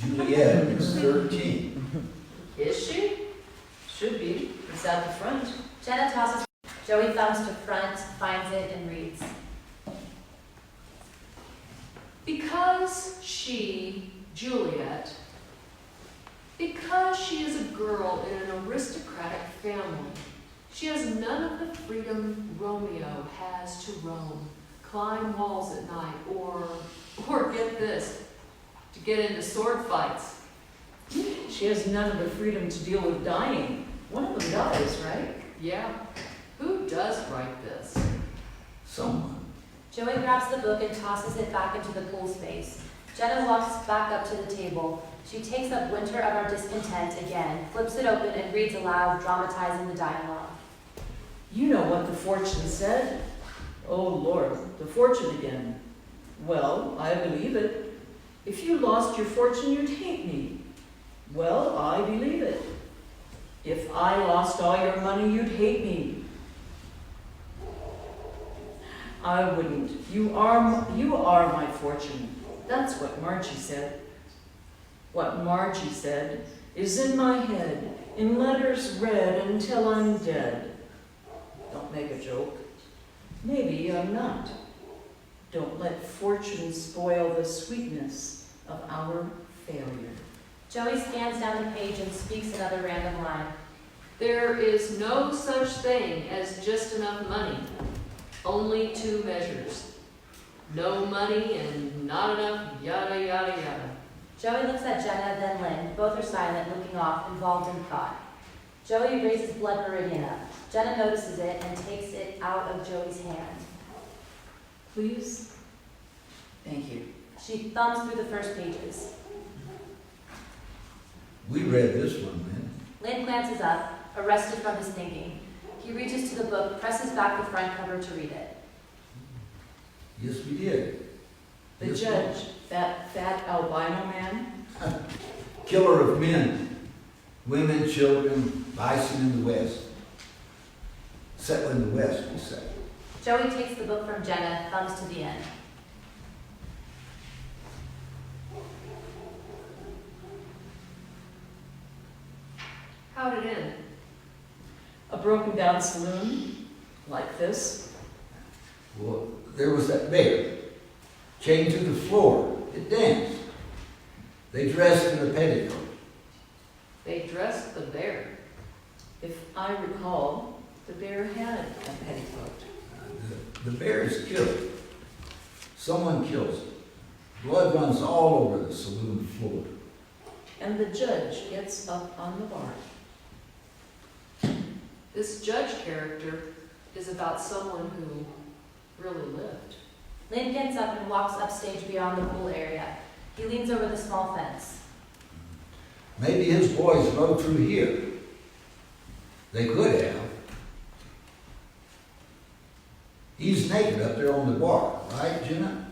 Juliet is 13. Is she? Should be. It's at the front. Jenna tosses. Joey thumbs to front, finds it, and reads. Because she, Juliet, because she is a girl in an aristocratic family, she has none of the freedom Romeo has to roam, climb walls at night, or get this, to get into sword fights. She has none of the freedom to deal with dying. One of them dies, right? Yeah, who does write this? Someone. Joey grabs the book and tosses it back into the pool space. Jenna walks back up to the table. She takes up Winter of Our Discontent again, flips it open, and reads aloud, dramatizing the dialogue. You know what the fortune said? Oh, Lord, the fortune again. Well, I believe it. If you lost your fortune, you'd hate me. Well, I believe it. If I lost all your money, you'd hate me. I wouldn't. You are my fortune. That's what Margie said. What Margie said is in my head, in letters read until I'm dead. Don't make a joke. Maybe I'm not. Don't let fortune spoil the sweetness of our failure. Joey scans down the page and speaks another random line. There is no such thing as just enough money. Only 2 measures. No money and not enough, yada, yada, yada. Joey looks at Jenna, then Lynn. Both are silent, looking off, involved in thought. Joey raises blood meridian up. Jenna notices it and takes it out of Joey's hand. Please? Thank you. She thumbs through the first pages. We read this one, man. Lynn glances up, arrested from his thinking. He reaches to the book, presses back the front cover to read it. Yes, we did. The This judge, that fat albino man, one. Killer of men, women, children, bison in the West. Settle in the West, we say. Joey takes the book from Jenna, thumbs to the end. How'd it end? a broken down saloon like this. Well, there was that bear chained to the floor. It danced. They dressed in a petticoat. They dressed the bear. If I recall, the bear had a petticoat. The bear is killed. Someone kills it. Blood runs all over the saloon floor. And the judge gets up on the bar. This judge character is about someone who really lived. Lynn gets up and walks upstage beyond the pool area. He leans over the small fence. Maybe his boys rode through here. They could have. He's naked up there on the bar, right, Jenna?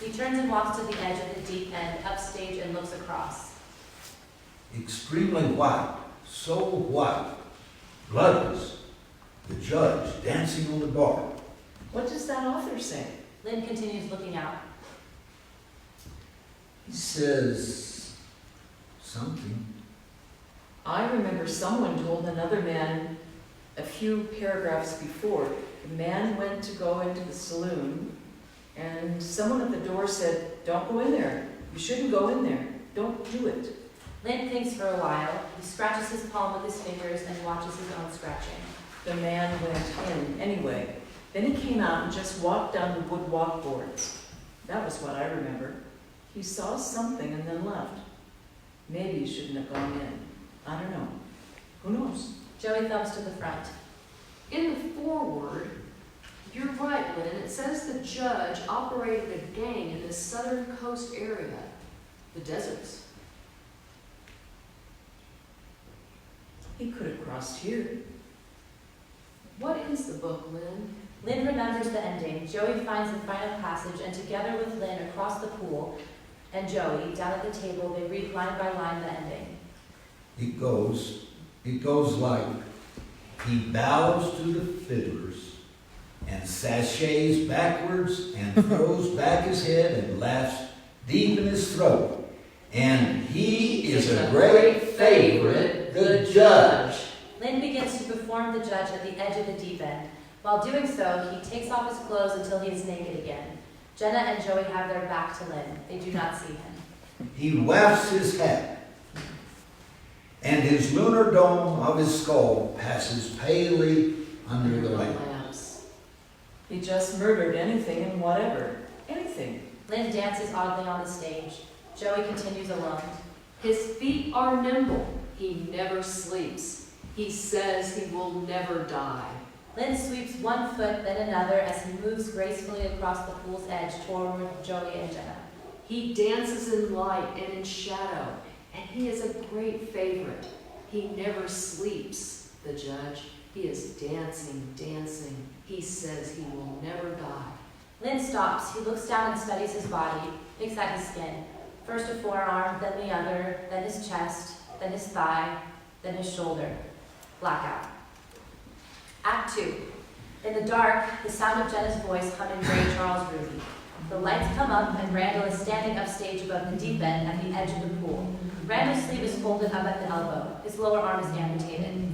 He turns and walks to the edge of the deep end, upstage, and looks across. Extremely white, so white, bloodless. The judge dancing on the bar. What does that author say? Lynn continues looking out. He says something. I remember someone told another man a few paragraphs before, the man went to go into the saloon, and someone at the door said, "Don't go in there. You shouldn't go in there. Don't do it." Lynn thinks for a while. He scratches his palm with his fingers and watches his own scratching. The man went in anyway. Then he came out and just walked down the wood walkboards. That was what I remember. He saw something and then left. Maybe he shouldn't have gone in. I don't know. Who knows? Joey thumbs to the front. In the foreword, you're right, Lynn. It says the judge operated a gang in the southern coast area, the deserts. He could have crossed here. What is the book, Lynn? Lynn remembers the ending. Joey finds the final passage, and together with Lynn across the pool and Joey down at the table, they read line by line the ending. It goes like, he bows to the fiddlers and sashays backwards and throws back his head and laughs deep in his throat. And he is a great favorite, the judge. Lynn begins to perform the judge at the edge of the deep end. While doing so, he takes off his clothes until he is naked again. Jenna and Joey have their back to Lynn. They do not see him. He wafts his hat, and his lunar dome of his skull passes palely under the lamp. lamps. He just murdered anything and whatever. Anything. Lynn dances oddly on the stage. Joey continues alone. His feet are nimble. He never sleeps. He says he will never die. Lynn sweeps one foot, then another, as he moves gracefully across the pool's edge toward Joey and Jenna. He dances in light and in shadow, and he is a great favorite. He never sleeps, the judge. He is dancing, dancing. He says he will never die. Lynn stops. He looks down and studies his body, looks at his skin. First a forearm, then the other, then his chest, then his thigh, then his shoulder. Blackout. Act 2. In the dark, the sound of Jenna's voice humming Ray Charles Ruby. The lights come up and Randall is standing upstage above the deep end at the edge of the pool. Randall's sleeve is folded up at the elbow. His lower arm is amputated.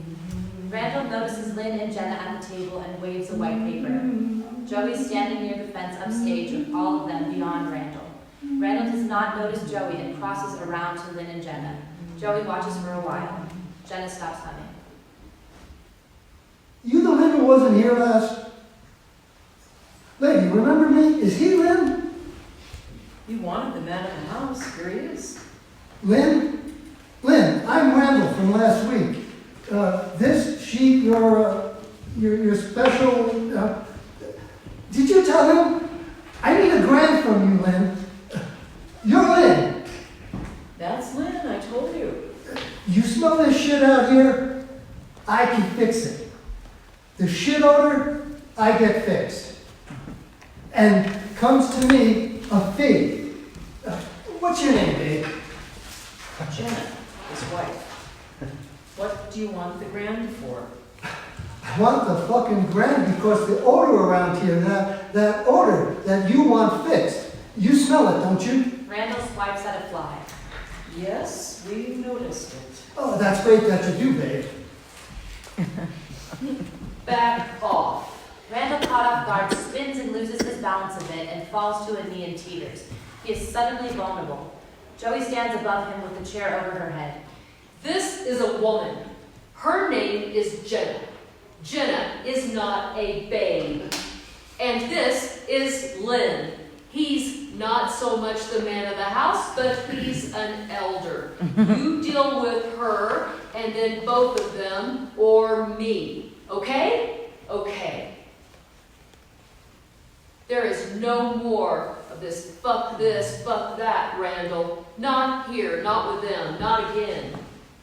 Randall notices Lynn and Jenna at the table and waves a white paper. Joey's standing near the fence upstage with all of them beyond Randall. Randall does not notice Joey and crosses around to Lynn and Jenna. Joey watches for a while. Jenna stops humming. You the Lynn who wasn't here last? Lady, remember me? Is he Lynn? You wanted the man in the house. Here he is. Lynn? Lynn, I'm Randall from last week. This sheet, your special... did you tell him? I need a grant from you, Lynn. You're Lynn. That's Lynn, I told you. You smell this shit out here? I can fix it. The shit odor, I get fixed. And comes to me a fee. What's your name, babe? Jenna, his wife. What do you want the grand for? I want the fucking grand because the odor around here, that odor that you want fixed. You smell it, don't you? Randall swipes at a fly. Yes, we noticed it. Oh, that's great that you do, babe. Back off. Randall, caught off guard, spins and loses his balance a bit and falls to a knee and teeters. He is suddenly vulnerable. Joey stands above him with the chair over her head. This is a woman. Her name is Jenna. Jenna is not a babe. And this is Lynn. He's not so much the man of the house, but he's an elder. You deal with her, and then both of them, or me. Okay? Okay. There is no more of this, fuck that, Randall. Not here, not with them, not again.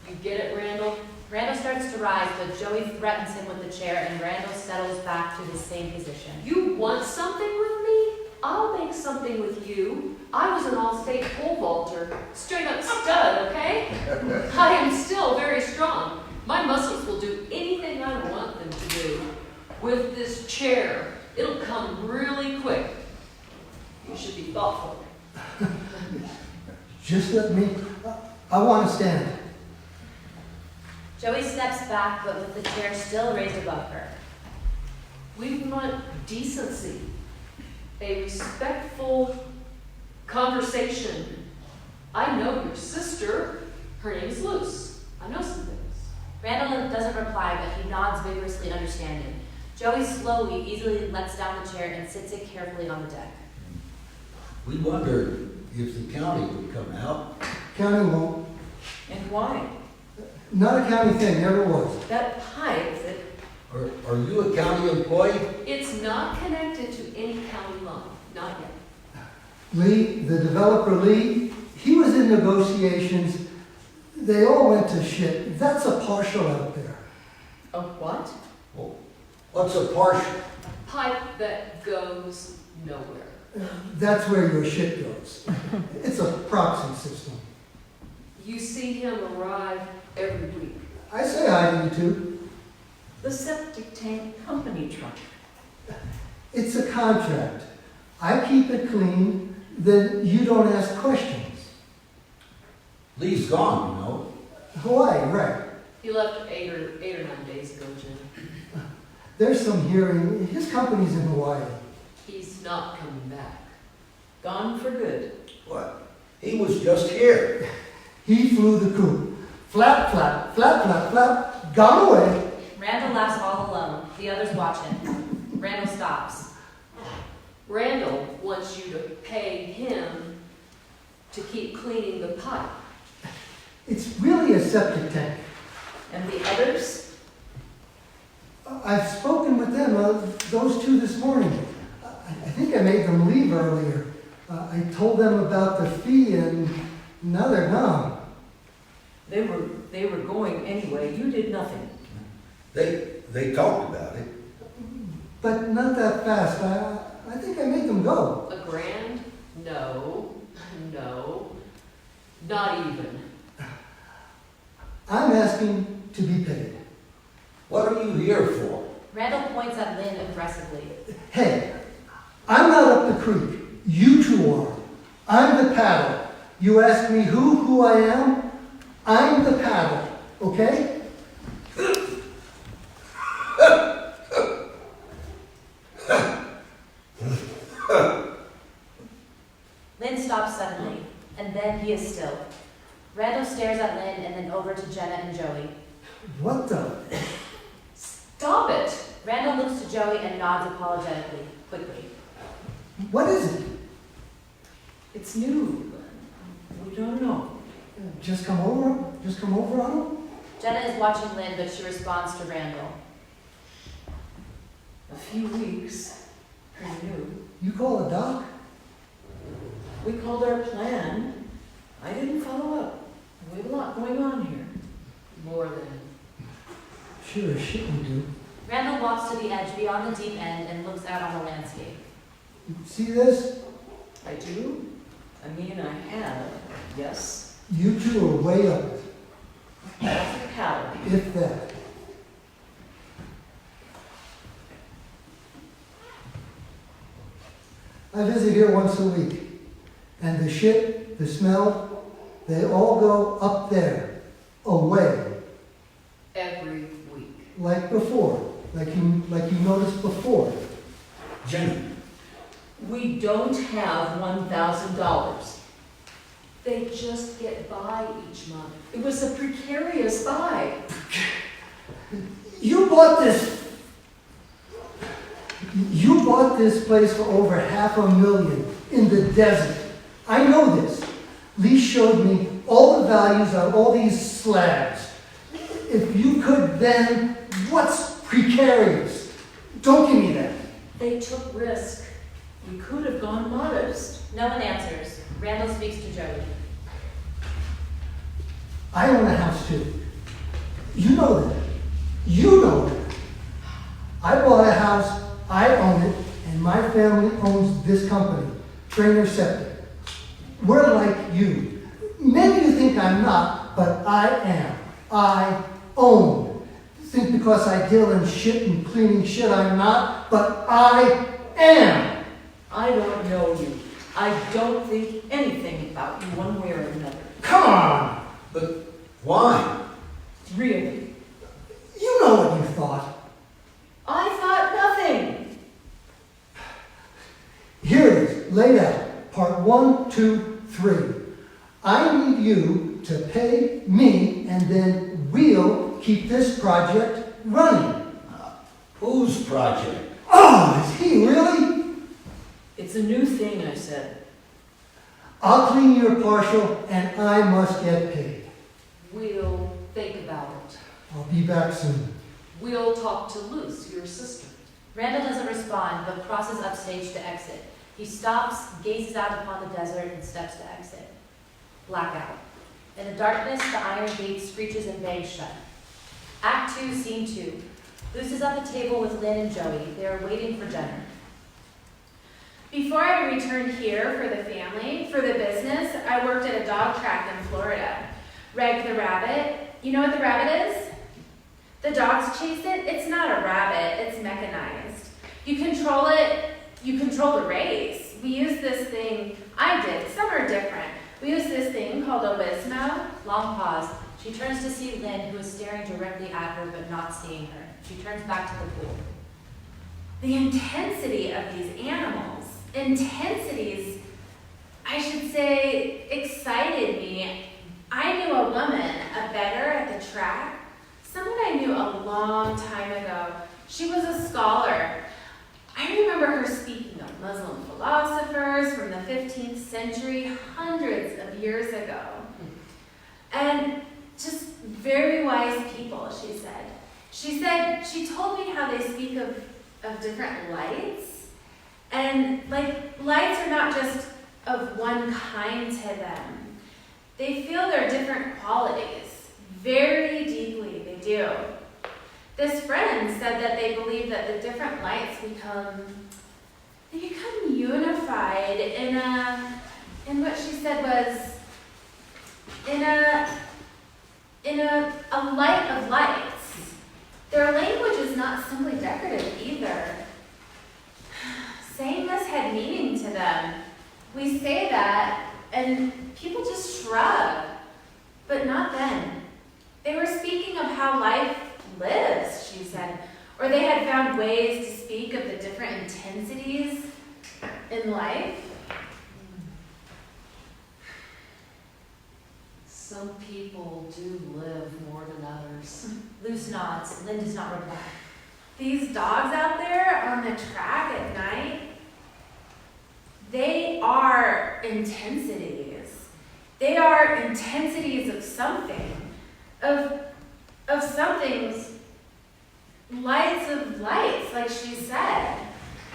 You get it, Randall? Randall starts to rise, but Joey threatens him with the chair, and Randall settles back to his same position. You want something with me? I'll make something with you. I was an all-state pole vaulter. Straight up stud, okay? I am still very strong. My muscles will do anything I want them to do. With this chair, it'll come really quick. You should be thoughtful. Just let me, I want to stand. Joey steps back, but with the chair still raised above her. We want decency, a respectful conversation. I know your sister. Her name's Luce. I know some things. Randall doesn't reply, but he nods vigorously, understanding. Joey slowly, easily lets down the chair and sits it carefully on the deck. We wondered if the county would come out. County won't. And why? Not a county thing, never was. That pipe that, Are you a county employee? It's not connected to any county line, not yet. Lee, the developer Lee, he was in negotiations. They all went to shit. That's a partial out there. a what? Well, what's a partial? A pipe that goes nowhere. That's where your shit goes. It's a proxy system. You see him arrive every week. I say hi to you two. The septic tank company truck. It's a contract. I keep it clean, then you don't ask questions. Lee's gone, you know. Hawaii, right. He left eight or 9 days ago, Jim. There's some hearing. His company's in Hawaii. He's not coming back. Gone for good. What? He was just here. He flew the coop. Flap, flap, flap, flap, flap, gone away. Randall laughs all alone. The others watch him. Randall stops. Randall wants you to pay him to keep cleaning the pipe. It's really a septic tank. And the others? I've spoken with them, those two this morning. I think I made them leave earlier. I told them about the fee and now they're gone. They were going anyway. You did nothing. They talked about it. But not that fast. I think I made them go. $1,000? No. No. Not even. I'm asking to be paid. What are you here for? Randall points at Lynn aggressively. Hey, I'm not up the creek. You two are. I'm the paddle. You ask me who I am? I'm the paddle, okay? Lynn stops suddenly, and then he is still. Randall stares at Lynn and then over to Jenna and Joey. What the? Stop it! Randall looks to Joey and nods apologetically, quickly. What is it? It's new. We don't know. Just come over on them? Jenna is watching Lynn, but she responds to Randall. A few weeks. Pretty new. You call a doc? We called our plan. I didn't follow up. We have a lot going on here. More than. Sure as shit we do. Randall walks to the edge beyond the deep end and looks out on the landscape. See this? I do? I mean, I have. Yes. You two are way up, That's a paddle. if that. I visit here once a week, and the shit, the smell, they all go up there, away, Every week. like before, like you noticed before. Jenny, We don't have $1,000. They just get by each month. It was a precarious buy. You bought this place for over $500,000 in the desert. I know this. Lee showed me all the values on all these slabs. If you could then, what's precarious? Don't give me that. They took risk. We could have gone modest. No one answers. Randall speaks to Joey. I own a house too. You know that. You know that. I bought a house, I own it, and my family owns this company, Trainer Septic. We're like you. Maybe you think I'm not, but I am. I own. Think because I deal in shit and cleaning shit I'm not, but I am. I don't know you. I don't think anything about you one way or another. Come on! But why? Really. You know what you thought. I thought nothing. Here it is, laid out, part 1, 2, 3. I need you to pay me, and then we'll keep this project running. Whose project? Oh, is he really? It's a new thing, I said. I'll clean your partial, and I must get paid. We'll think about it. I'll be back soon. We'll talk to Luce, your sister. Randall doesn't respond, but crosses upstage to exit. He stops, gazes out upon the desert, and steps to exit. Blackout. In the darkness, the iron gate screeches and bangs shut. Act 2, Scene 2. Luce is at the table with Lynn and Joey. They are waiting for dinner. Before I returned here for the family, for the business, I worked at a dog track in Florida. Reg the rabbit. You know what the rabbit is? The dogs chase it. It's not a rabbit, it's mechanized. You control it, you control the race. We use this thing, I did, some are different. We use this thing called a Wizmo. Long pause. She turns to see Lynn, who is staring directly at her but not seeing her. She turns back to the pool. The intensity of these animals, intensities, I should say, excited me. I knew a woman, a bettor at the track, someone I knew a long time ago. She was a scholar. I remember her speaking of Muslim philosophers from the 15th century, hundreds of years ago. And just very wise people, she said. She told me how they speak of different lights. And like lights are not just of one kind to them. They feel their different qualities very deeply, they do. This friend said that they believe that the different lights become unified in what she said was in a light of lights. Their language is not simply decorative either. Saying this had meaning to them. We say that and people just shrug, but not then. They were speaking of how life lives, she said, or they had found ways to speak of the different intensities in life. Some people do live more than others. Luce nods. Lynn does not reply. These dogs out there on the track at night, they are intensities. They are intensities of something, of something's lights of lights, like she said.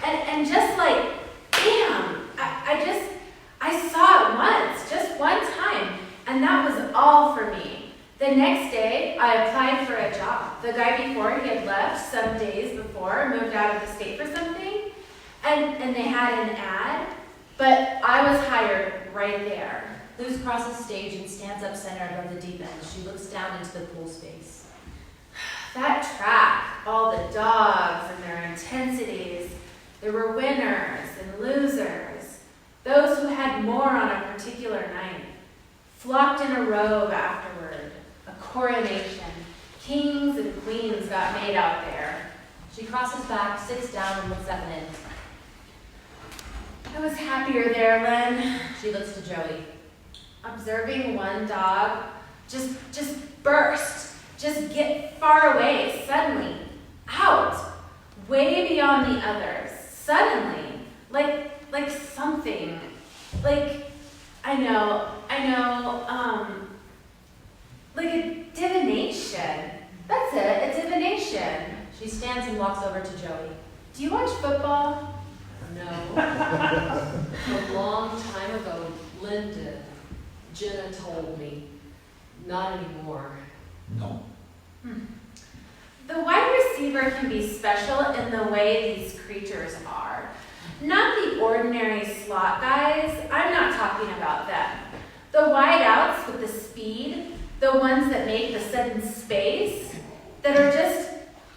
And just like, bam, I saw it once, just one time, and that was all for me. The next day, I applied for a job. The guy before, he had left some days before, moved out of the state for something, and they had an ad, but I was hired right there. Luce crosses stage and stands up center above the deep end. She looks down into the pool space. That track, all the dogs and their intensities, there were winners and losers, those who had more on a particular night, flocked in a robe afterward, a coronation. Kings and queens got made out there. She crosses back, sits down, and looks at Lynn. I was happier there, Lynn. She looks to Joey. Observing one dog just burst, just get far away, suddenly, out, way beyond the others, suddenly, like something, like, I know, like a divination. That's it, a divination. She stands and walks over to Joey. Do you watch football? No. A long time ago, Lynn did. Jenna told me. Not anymore. No. The wide receiver can be special in the way these creatures are. Not the ordinary slot guys, I'm not talking about them. The wide outs with the speed, the ones that make the sudden space, that are just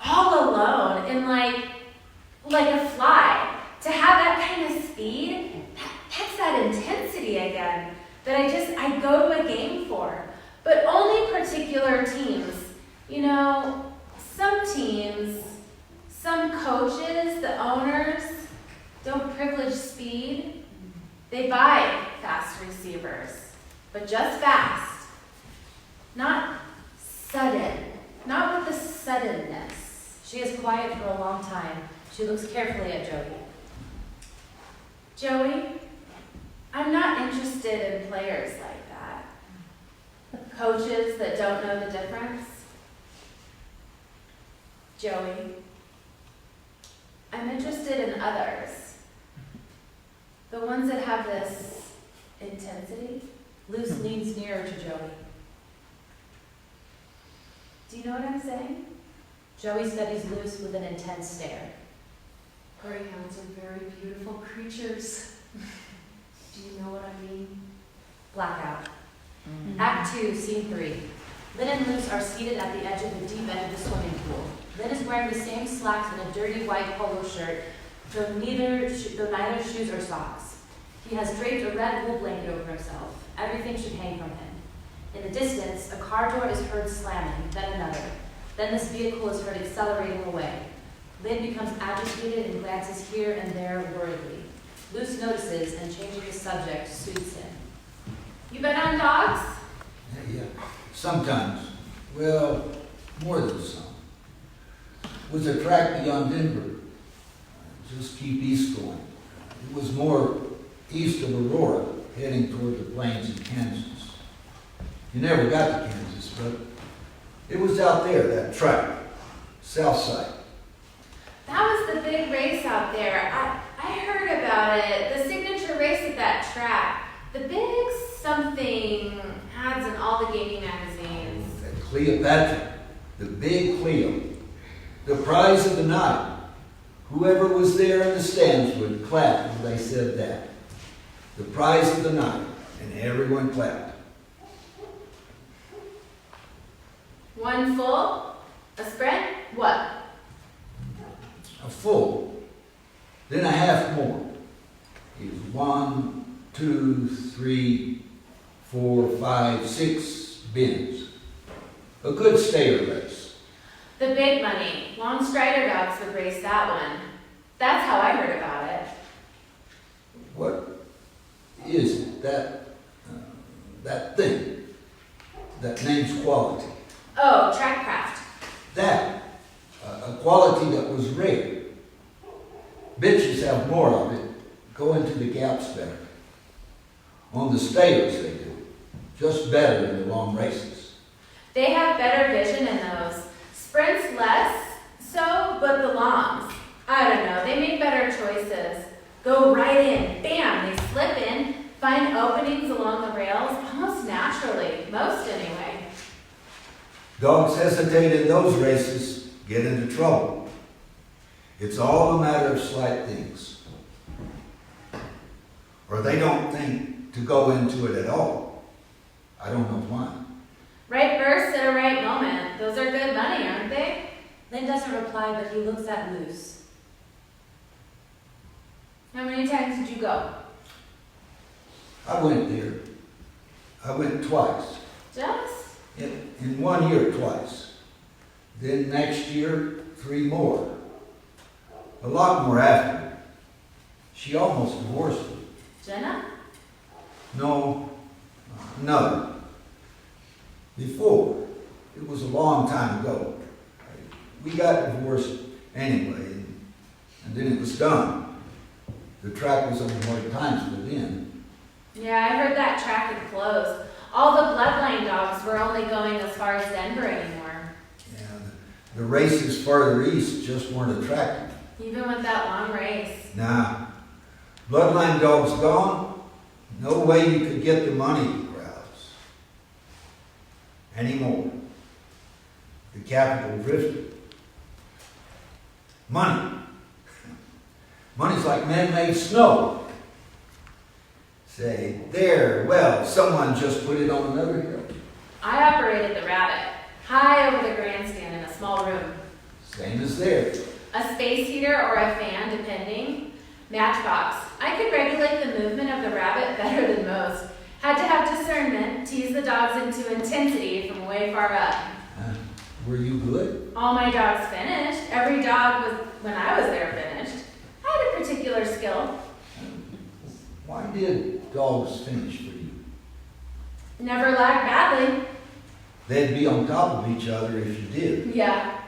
all alone and like a fly. To have that kind of speed, that's that intensity again that I go to a game for. But only particular teams. You know, some teams, some coaches, the owners, don't privilege speed. They buy fast receivers, but just fast. Not sudden, not with the suddenness. She is quiet for a long time. She looks carefully at Joey. Joey, I'm not interested in players like that. Coaches that don't know the difference. Joey, I'm interested in others. The ones that have this intensity. Luce leans nearer to Joey. Do you know what I'm saying? Joey studies Luce with an intense stare. Greyhounds are very beautiful creatures. Do you know what I mean? Blackout. Act 2, Scene 3. Lynn and Luce are seated at the edge of the deep end of the swimming pool. Lynn is wearing the same slacks and a dirty white polo shirt, though neither shoes or socks. He has draped a red wool blanket over himself. Everything should hang from him. In the distance, a car door is heard slamming, then another. Then this vehicle is heard accelerating away. Lynn becomes agitated and glances here and there worriedly. Luce notices and changing the subject soothes him. You been on dogs? Yeah, sometimes. Well, more than some. Was a track beyond Denver. Just keep east going. It was more east of Aurora, heading toward the plains in Kansas. You never got to Kansas, but it was out there, that track, south side. That was the big race out there. I heard about it. The signature race at that track. The big something ads in all the gaming magazines. At Cleopatra, the big Cleo, the prize of the night. Whoever was there in the stands would clap when they said that. The prize of the night, and everyone clapped. One full, a spread, what? A full, then a half more. It was 1, 2, 3, 4, 5, 6 bins. A good stayer race. The big money. Long strider dogs would race that one. That's how I heard about it. What is it? That thing that name's quality. Oh, trackcraft. That, a quality that was rare. Bitches have more of it, go into the gaps better. On the stayers they do, just better in the long races. They have better vision in those. Sprints less so, but the longs. I don't know, they make better choices. Go right in, bam, they slip in, find openings along the rails almost naturally, most anyway. Dogs hesitate in those races, get into trouble. It's all a matter of slight things. Or they don't think to go into it at all. I don't know why. Right burst at a right moment. Those are good money, aren't they? Lynn doesn't reply, but he looks at Luce. How many times did you go? I went there. I went twice. Just? In 1 year, twice. Then next year, 3 more. A lot more after. She almost divorced me. Jenna? No, another. Before. It was a long time ago. We got divorced anyway, and then it was done. The track was on Hard Times by then. Yeah, I heard that track had closed. All the bloodline dogs were only going as far as Denver anymore. Yeah, the races farther east just weren't attractive. Even with that long race. Nah, Bloodline dog's gone. No way you could get the money crowds anymore. The capital drifted. Money. Money's like man-made snow. Say, there, well, someone just put it on another hill. I operated the Rabbit, high over the grandstand in a small room. Same as there. A space heater or a fan, depending. Matchbox. I could regulate the movement of the Rabbit better than most. Had to have discernment, tease the dogs into intensity from way far up. Were you good? All my dogs finished. Every dog was, when I was there, finished. I had a particular skill. Why did dogs finish for you? Never lagged badly. They'd be on top of each other if you did. Yeah.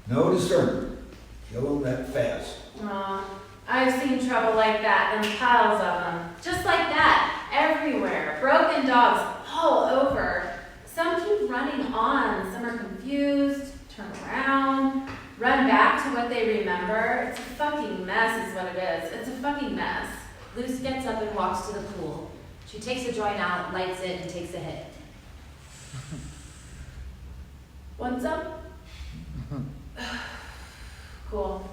No discernment. Kill them that fast. Aw, I've seen trouble like that, and piles of them. Just like that, everywhere. Broken dogs all over. Some keep running on, some are confused, turn around, run back to what they remember. It's a fucking mess is what it is. It's a fucking mess. Luce gets up and walks to the pool. She takes a joint out, lights it, and takes a hit. Want some? Cool.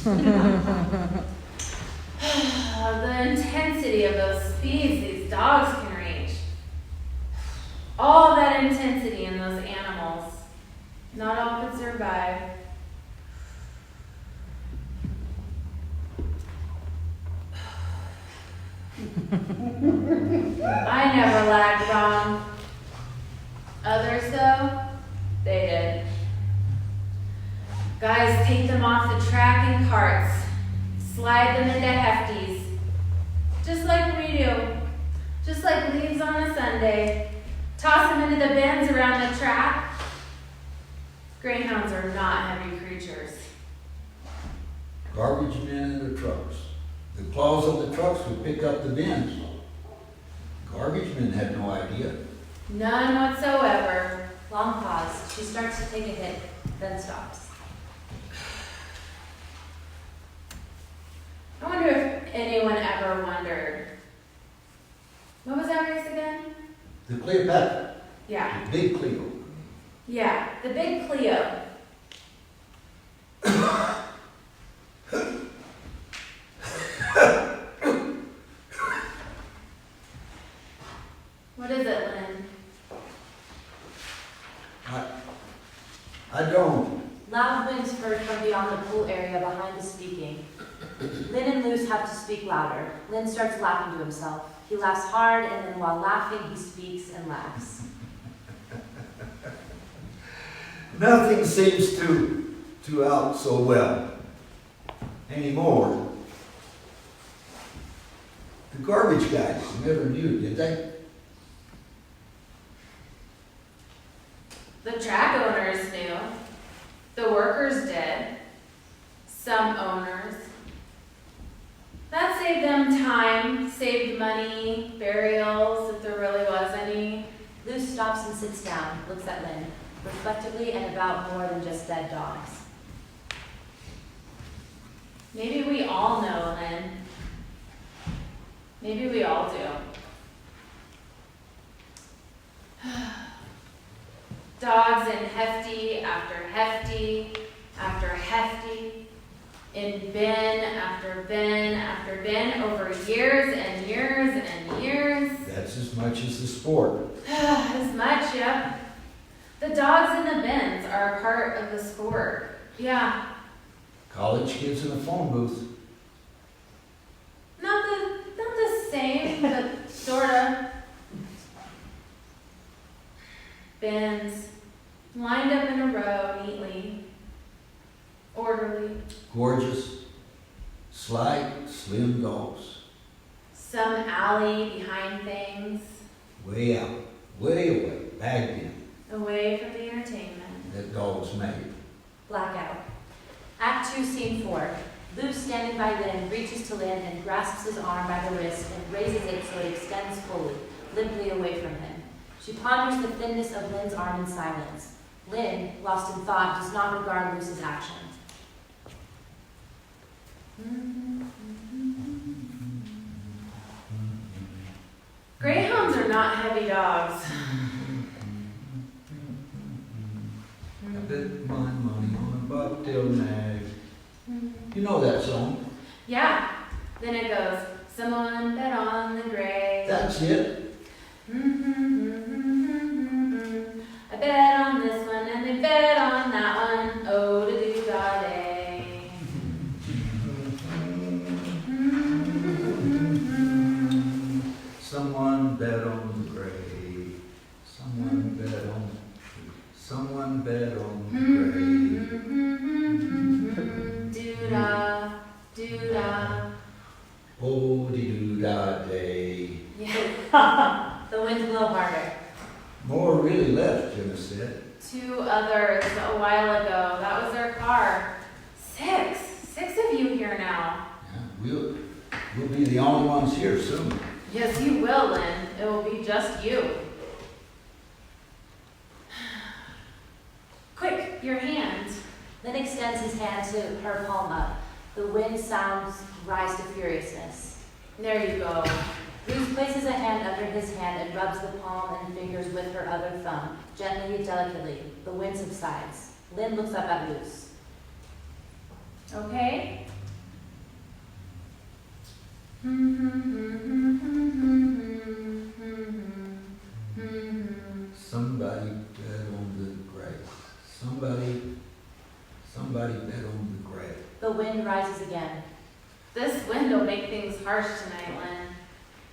The intensity of those speeds these dogs can reach. All that intensity in those animals. Not all could survive. I never lagged wrong. Others, though, they did. Guys take them off the track in carts, slide them into hefties, just like we do, just like leaves on a Sunday. Toss them into the bins around the track. Greyhounds are not heavy creatures. Garbage men in the trucks. The claws of the trucks would pick up the bins. Garbage men had no idea. None whatsoever. Long pause. She starts to take a hit, then stops. I wonder if anyone ever wondered. What was that race again? The Cleopatra. Yeah. The big Cleo. Yeah, the big Cleo. What is it, Lynn? I don't. Loud winds heard from beyond the pool area behind the speaking. Lynn and Luce have to speak louder. Lynn starts laughing to himself. He laughs hard, and then while laughing, he speaks and laughs. Nothing seems to out so well anymore. The garbage guys never knew, did they? The track owners knew. The workers did. Some owners. That saved them time, saved money, burials, if there really was any. Luce stops and sits down, looks at Lynn, reflectively and about more than just dead dogs. Maybe we all know, Lynn. Maybe we all do. Dogs in hefty after hefty after hefty, in bin after bin after bin, over years and years and years. That's as much as the sport. As much, yep. The dogs in the bins are a part of the sport. Yeah. College kids in a phone booth. Not the same, but sorta. Bins, lined up in a row neatly, orderly. Gorgeous, slight, slim dogs. Some alley behind things, Way out, way away, bagged in. away from the entertainment. That dog's made. Blackout. Act 2, Scene 4. Luce, standing by Lynn, reaches to Lynn and grasps his arm by the wrist and raises it so it extends fully, limply away from him. She ponders the thinness of Lynn's arm in silence. Lynn, lost in thought, does not regard Luce's action. not heavy dogs. I bet my money on a bobtail nag. You know that song? Yeah. Then it goes, someone bet on the gray. That's it. I bet on this one and they bet on that one. Oh, to do da day. Someone bet on the gray. Someone bet on. Someone bet on the gray. Do-da, do-da. Oh, dee doo da day. Yeah. The winds blow harder. More really left, Jenna said. 2 others a while ago. That was their car. 6. 6 of you here now. Yeah, we'll be the only ones here soon. Yes, you will, Lynn. It will be just you. Quick, your hand. Lynn extends his hand to her palm up. The wind sounds rise to furiousness. There you go. Ruth places a hand under his hand and rubs the palm and fingers with her other thumb, gently and delicately. The wind subsides. Lynn looks up at Luce. Okay? Somebody bet on the grass. Somebody bet on the grass. The wind rises again. This wind will make things harsh tonight, Lynn.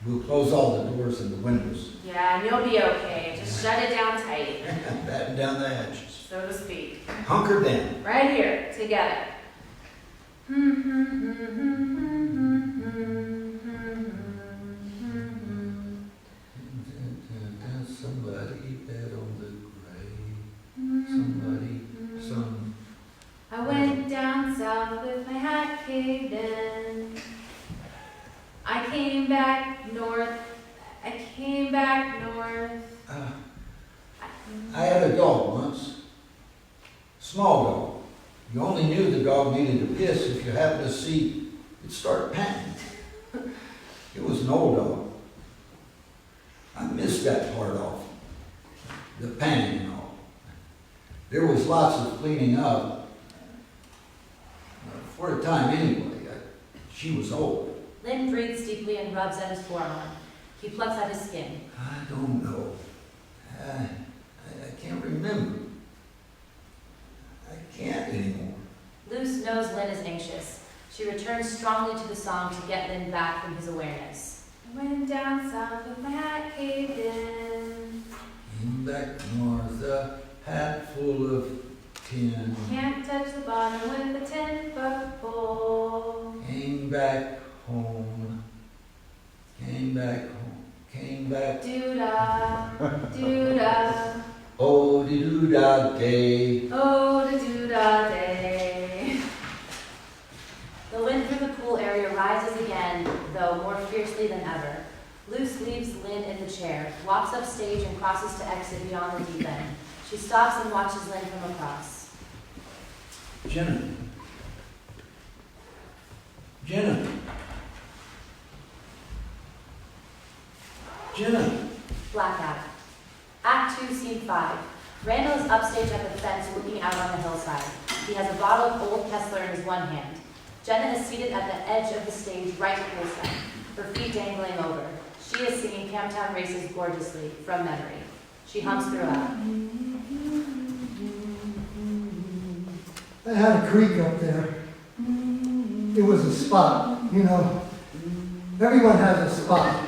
We'll close all the doors and the windows. Yeah, and you'll be okay. Just shut it down tight, Batten down the hatches. so to speak. Hunker down. Right here, together. Somebody bet on the grave. Somebody, some. I went down south with my hat caved in. I came back north. I had a dog once. Small dog. You only knew the dog needed to piss if you happened to see it start panting. It was an old dog. I missed that part off. The panting and all. There was lots of cleaning up. For a time anyway. She was old. Lynn breathes deeply and rubs at his forearm. He plucks at his skin. I don't know. I can't remember. I can't anymore. Luce knows Lynn is anxious. She returns strongly to the song to get Lynn back from his awareness. I went down south with my hat caved in. Came back north, a hat full of tin. Can't touch the bottom with a 10-foot pole. Came back home. Came back home. Came back. Doo-da, doo-da. Oh, de doo da day. Oh, the doo-da day. The wind through the pool area rises again, though more fiercely than ever. Luce leaves Lynn in the chair, walks upstage and crosses to exit beyond the deep end. She stops and watches Lynn from across. Jenna. Jenna. Jenna. Blackout. Act 2, Scene 5. Randall is upstage at the fence looking out on the hillside. He has a bottle of Old Kessler in his one hand. Jenna is seated at the edge of the stage right poolside, her feet dangling over. She is singing Camptown Races gorgeously, from memory. She hums throughout. I had a creek up there. It was a spot, you know. Everyone has a spot.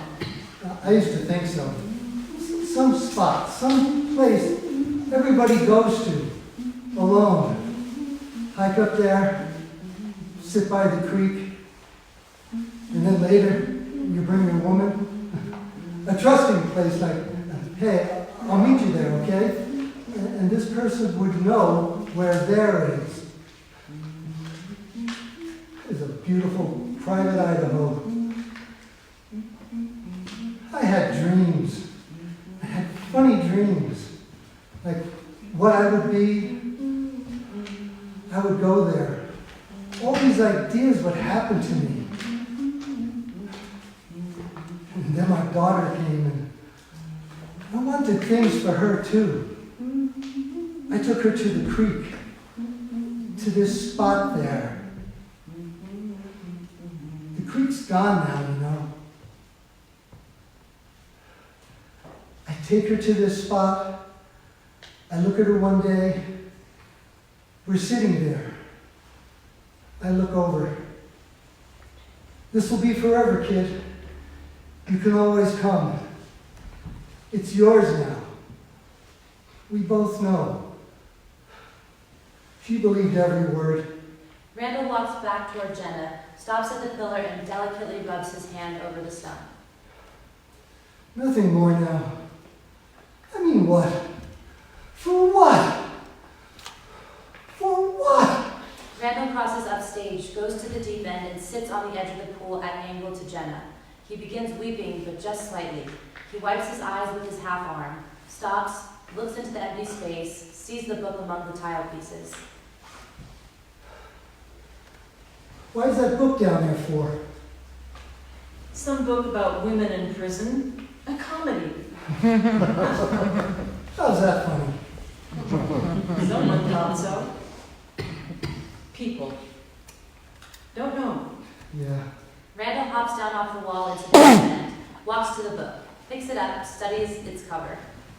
I used to think so. Some spot, some place everybody goes to, alone. Hike up there, sit by the creek, and then later you bring your woman. A trusting place like, hey, I'll meet you there, okay? And this person would know where there is. It's a beautiful private Idaho. I had dreams. I had funny dreams. Like what I would be, I would go there. All these ideas would happen to me. And then my daughter came and wanted things for her too. I took her to the creek, to this spot there. The creek's gone now, you know. I take her to this spot. I look at her one day. We're sitting there. I look over. This will be forever, kid. You can always come. It's yours now. We both know. She believed every word. Randall walks back toward Jenna, stops at the pillar, and delicately rubs his hand over the stump. Nothing more now. I mean, what? For what? For what? Randall crosses upstage, goes to the deep end, and sits on the edge of the pool at an angle to Jenna. He begins weeping, but just slightly. He wipes his eyes with his half arm, stops, looks into the empty space, sees the book among the tile pieces. Why is that book down there for? Some book about women in prison. A comedy. How's that funny? Someone thought so. People. Don't know. Yeah. Randall hops down off the wall into the deep end, walks to the book, picks it up, studies its cover,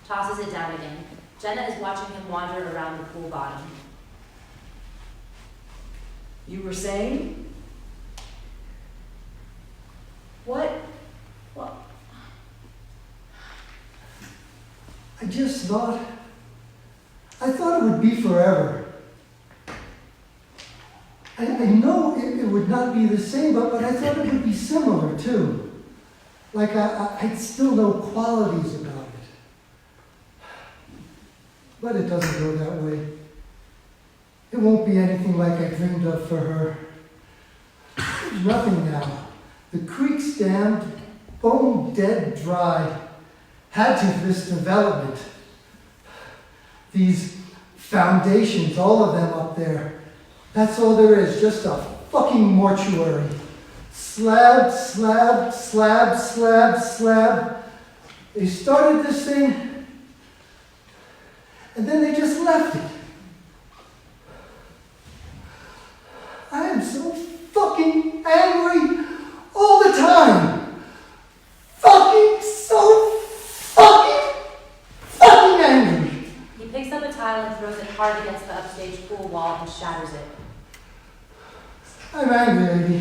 tosses it down again. Jenna is watching him wander around the pool bottom. You were saying? What? I just thought it would be forever. I know it would not be the same, but I thought it would be similar too. Like I'd still know qualities about it. But it doesn't go that way. It won't be anything like I dreamed of for her. There's nothing now. The creek's dammed, bone dead dry. Had to for this development. These foundations, all of them up there. That's all there is, just a fucking mortuary. Slab, slab, slab, slab, slab. They started this thing, and then they just left it. I am so fucking angry all the time. Fucking so fucking angry. He picks up a tile and throws it hard against the upstage pool wall and shatters it. I'm angry, lady.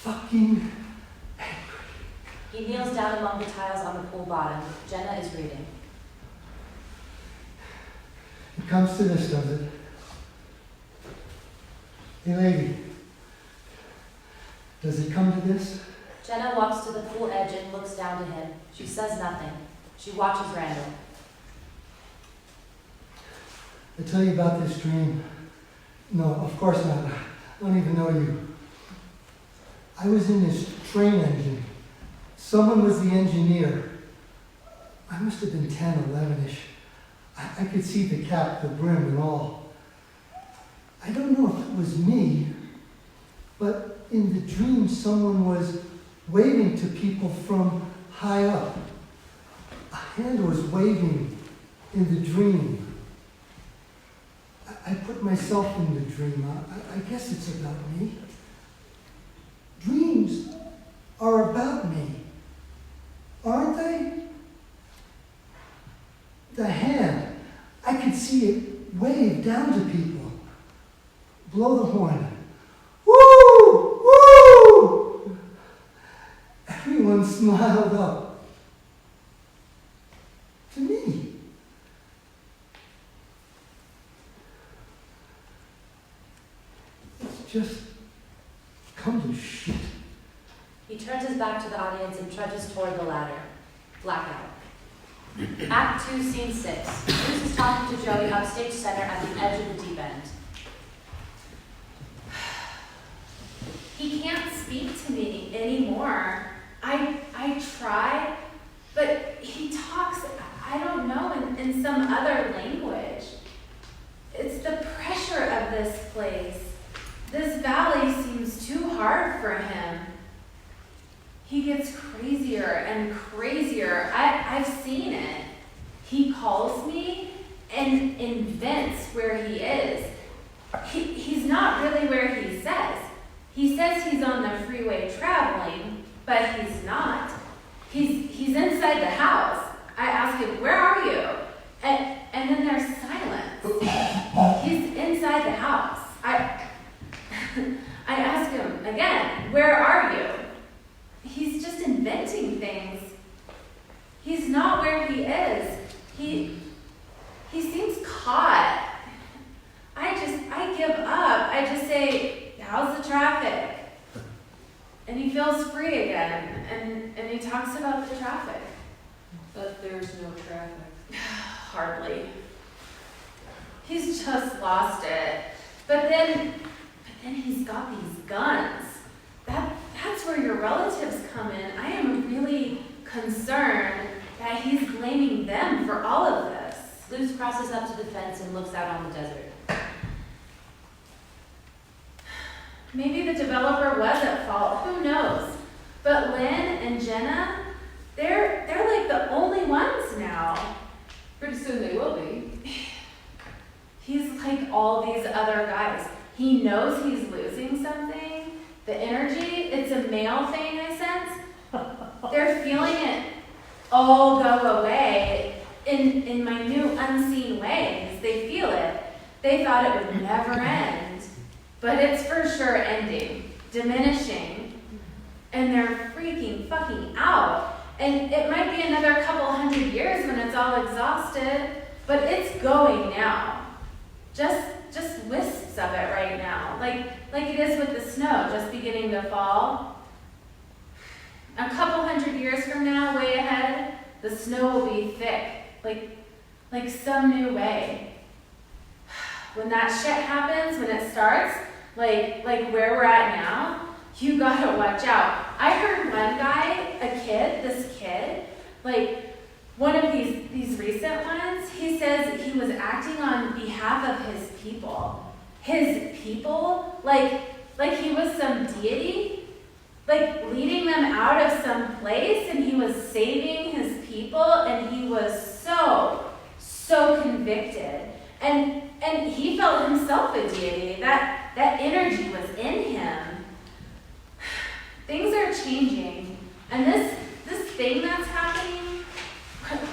Fucking angry. He kneels down among the tiles on the pool bottom. Jenna is reading. It comes to this, does it? Hey, lady. Does it come to this? Jenna walks to the pool edge and looks down to him. She says nothing. She watches Randall. I tell you about this dream. No, of course not. I don't even know you. I was in this train engine. Someone was the engineer. I must have been 10, 11-ish. I could see the cap, the brim, and all. I don't know if it was me, but in the dream someone was waving to people from high up. A hand was waving in the dream. I put myself in the dream. I guess it's about me. Dreams are about me, aren't they? The hand, I could see it wave down to people. Blow the horn. Woo! Woo! Everyone smiled up. To me. It's just come to shit. He turns his back to the audience and trudges toward the ladder. Blackout. Act 2, Scene 6. Bruce is talking to Joey upstage center at the edge of the deep end. He can't speak to me anymore. I try, but he talks, I don't know, in some other language. It's the pressure of this place. This valley seems too hard for him. he gets crazier and crazier. I've seen it. He calls me and invents where he is. He's not really where he says. He says he's on the freeway traveling, but he's not. He's inside the house. I ask him, where are you? And then there's silence. He's inside the house. I ask him again, where are you? He's just inventing things. He's not where he is. He seems caught. I give up. I just say, how's the traffic? And he feels free again, and he talks about the traffic. But there's no traffic. Hardly. He's just lost it. But then he's got these guns. That's where your relatives come in. I am really concerned that he's blaming them for all of this. Luz crosses up to the fence and looks out on the desert. Maybe the developer was at fault, who knows? But Lynn and Jenna, they're like the only ones now. Pretty soon they will be. He's like all these other guys. He knows he's losing something. The energy, it's a male thing, I sense. They're feeling it all go away in minute, unseen ways. They feel it. They thought it would never end. But it's for sure ending, diminishing, and they're freaking fucking out. And it might be another couple 100 years when it's all exhausted, but it's going now. Just wisps of it right now, like it is with the snow just beginning to fall. A couple 100 years from now, way ahead, the snow will be thick, like some new way. When that shit happens, when it starts, like where we're at now, you gotta watch out. I heard one guy, this kid, like one of these recent ones, he says he was acting on behalf of his people. His people, like he was some deity, like leading them out of some place, and he was saving his people, and he was so convicted. And he felt himself a deity. That energy was in him. Things are changing. And this thing that's happening,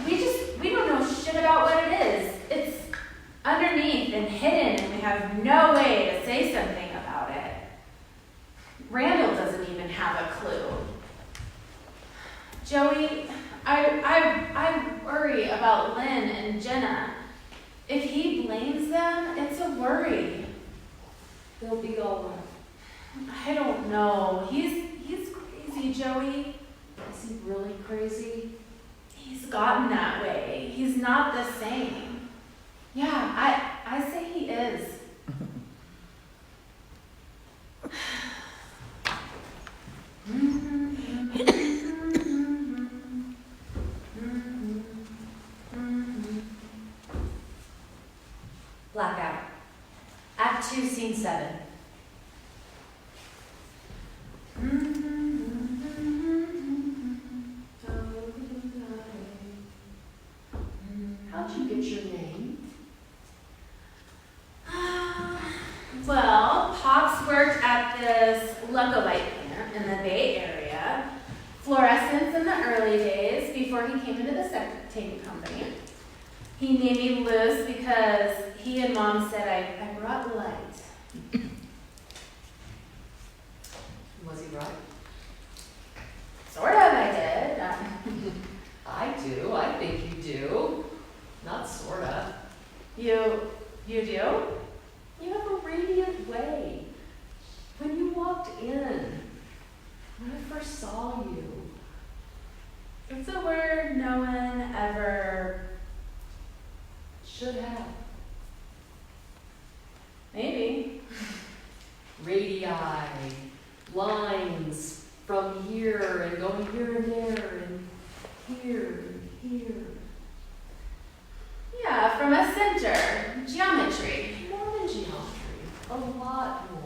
we don't know shit about what it is. It's underneath and hidden, and we have no way to say something about it. Randall doesn't even have a clue. Joey, I worry about Lynn and Jenna. If he blames them, it's a worry. They'll be all right. I don't know. He's crazy, Joey. Is he really crazy? He's gotten that way. He's not the same. Yeah, I say he is. Blackout. Act 2, Scene 7. How'd you get your name? Well, Pops worked at this look-alike plant in the Bay Area, fluorescence in the early days before he came into the septic company. He named me Luz because he and Mom said I brought light. Was he right? Sort of, I did. I do. I think you do. Not sorta. You do? You have a radiant way. When you walked in, when I first saw you, It's a word no one ever should have. maybe. Radii, lines from here and going here and there and here and here. Yeah, from a center. Geometry. More than geometry, a lot more.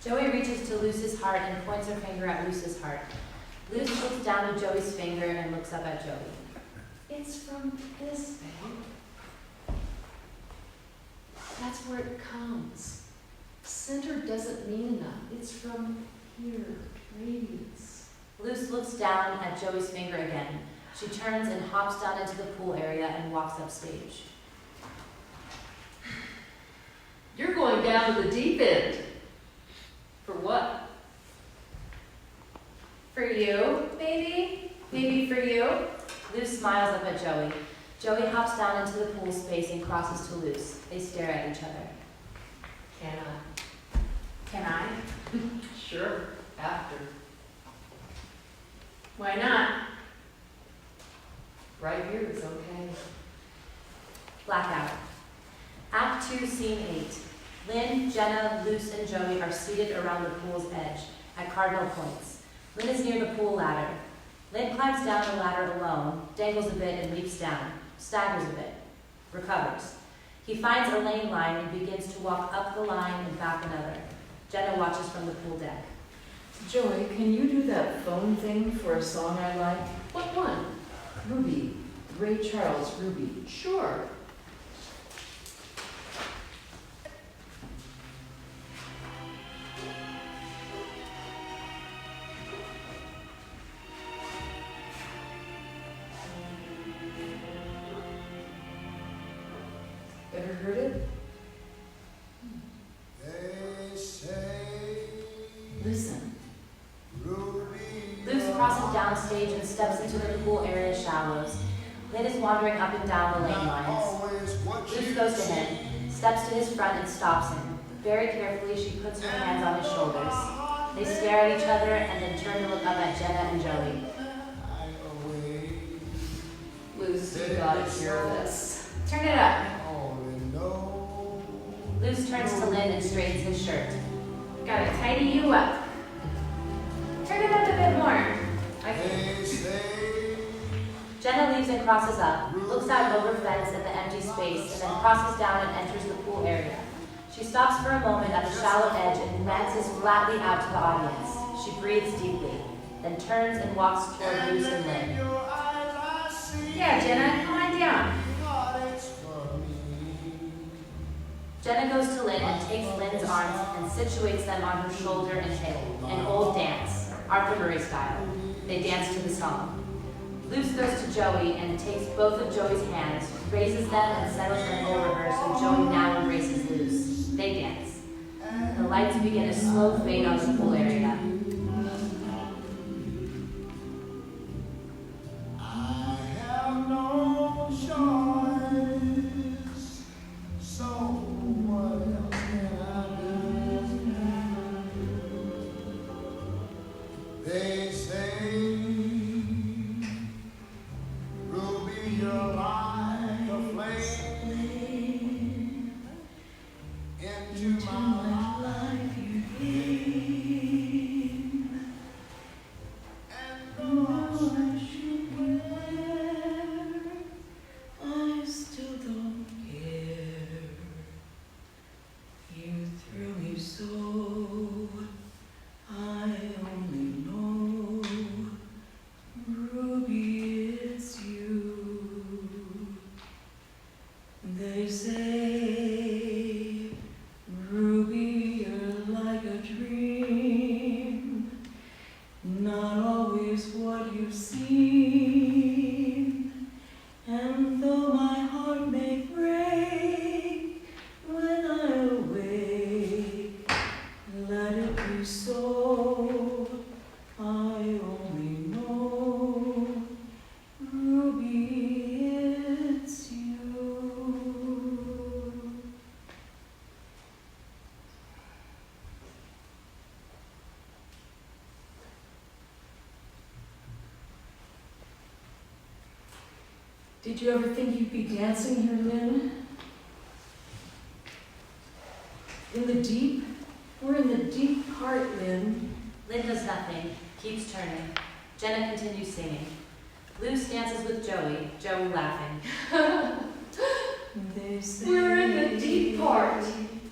Joey reaches to Luz's heart and points her finger at Luz's heart. Luce looks down at Joey's finger and looks up at Joey. It's from this, babe. That's where it comes. Center doesn't mean enough. It's from here, radiance. Luce looks down at Joey's finger again. She turns and hops down into the pool area and walks upstage. You're going down to the deep end. For what? For you, maybe? Maybe for you? Luce smiles up at Joey. Joey hops down into the pool space and crosses to Luce. They stare at each other. Can I? Can I? Sure, after. Why not? Right here is okay. Blackout. Act 2, Scene 8. Lynn, Jenna, Luce, and Joey are seated around the pool's edge at cardinal points. Lynn is near the pool ladder. Lynn climbs down the ladder alone, dangles a bit and leaps down, staggers a bit, recovers. He finds a lane line and begins to walk up the line and back another. Jenna watches from the pool deck. Joey, can you do that phone thing for a song I like? What one? Ruby. Ray Charles, Ruby. Sure. Ever heard it? They say Listen. Luce crosses downstage and steps into the pool area shallows. Lynn is wandering up and down the lane lines. Luce goes to him, steps to his front and stops him. Very carefully, she puts her hands on his shoulders. They stare at each other and then turn to look up at Jenna and Joey. Luce, you gotta hear this. Turn it up. Luce turns to Lynn and straightens his shirt. Gotta tidy you up. Turn it up a bit more. I can't. Jenna leaves and crosses up, looks out over fence at the empty space, and then crosses down and enters the pool area. She stops for a moment at the shallow edge and glances flatly out to the audience. She breathes deeply, then turns and walks toward Luce and Lynn. Yeah, Jenna, come on down. Jenna goes to Lynn and takes Lynn's arms and situates them on her shoulder and hip, an old dance, Arthur Murray style. They dance to the song. Luce goes to Joey and takes both of Joey's hands, raises them and settles them over her so Joey now embraces Luce. They dance. The lights begin a slow fade on the pool area. I have no choice, so what else can I do? They say, Ruby, you're like a flame into my life you came, and though I should wear, I still don't care. You thrill me so, I only know, Ruby, it's you. They say, Ruby, you're like a dream, not always what you seem. And though my heart may break when I awake, let it be so. I only know, Ruby, it's you. Did you ever think you'd be dancing here, Lynn? In the deep? We're in the deep part, Lynn. Lynn does nothing, keeps turning. Jenna continues singing. Luce dances with Joey, Joey laughing. They say We're in the deep part.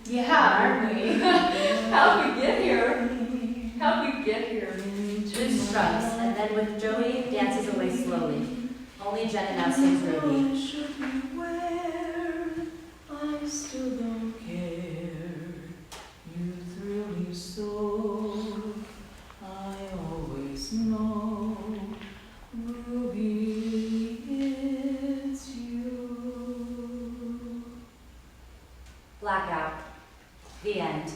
Yeah, aren't we? How'd we get here? How'd we get here? Luce shrugs, and then with Joey dances away slowly. Only Jenna now sings Ruby. Should beware, I still don't care. You thrill me so, I always know. Ruby, it's you. Blackout. The end.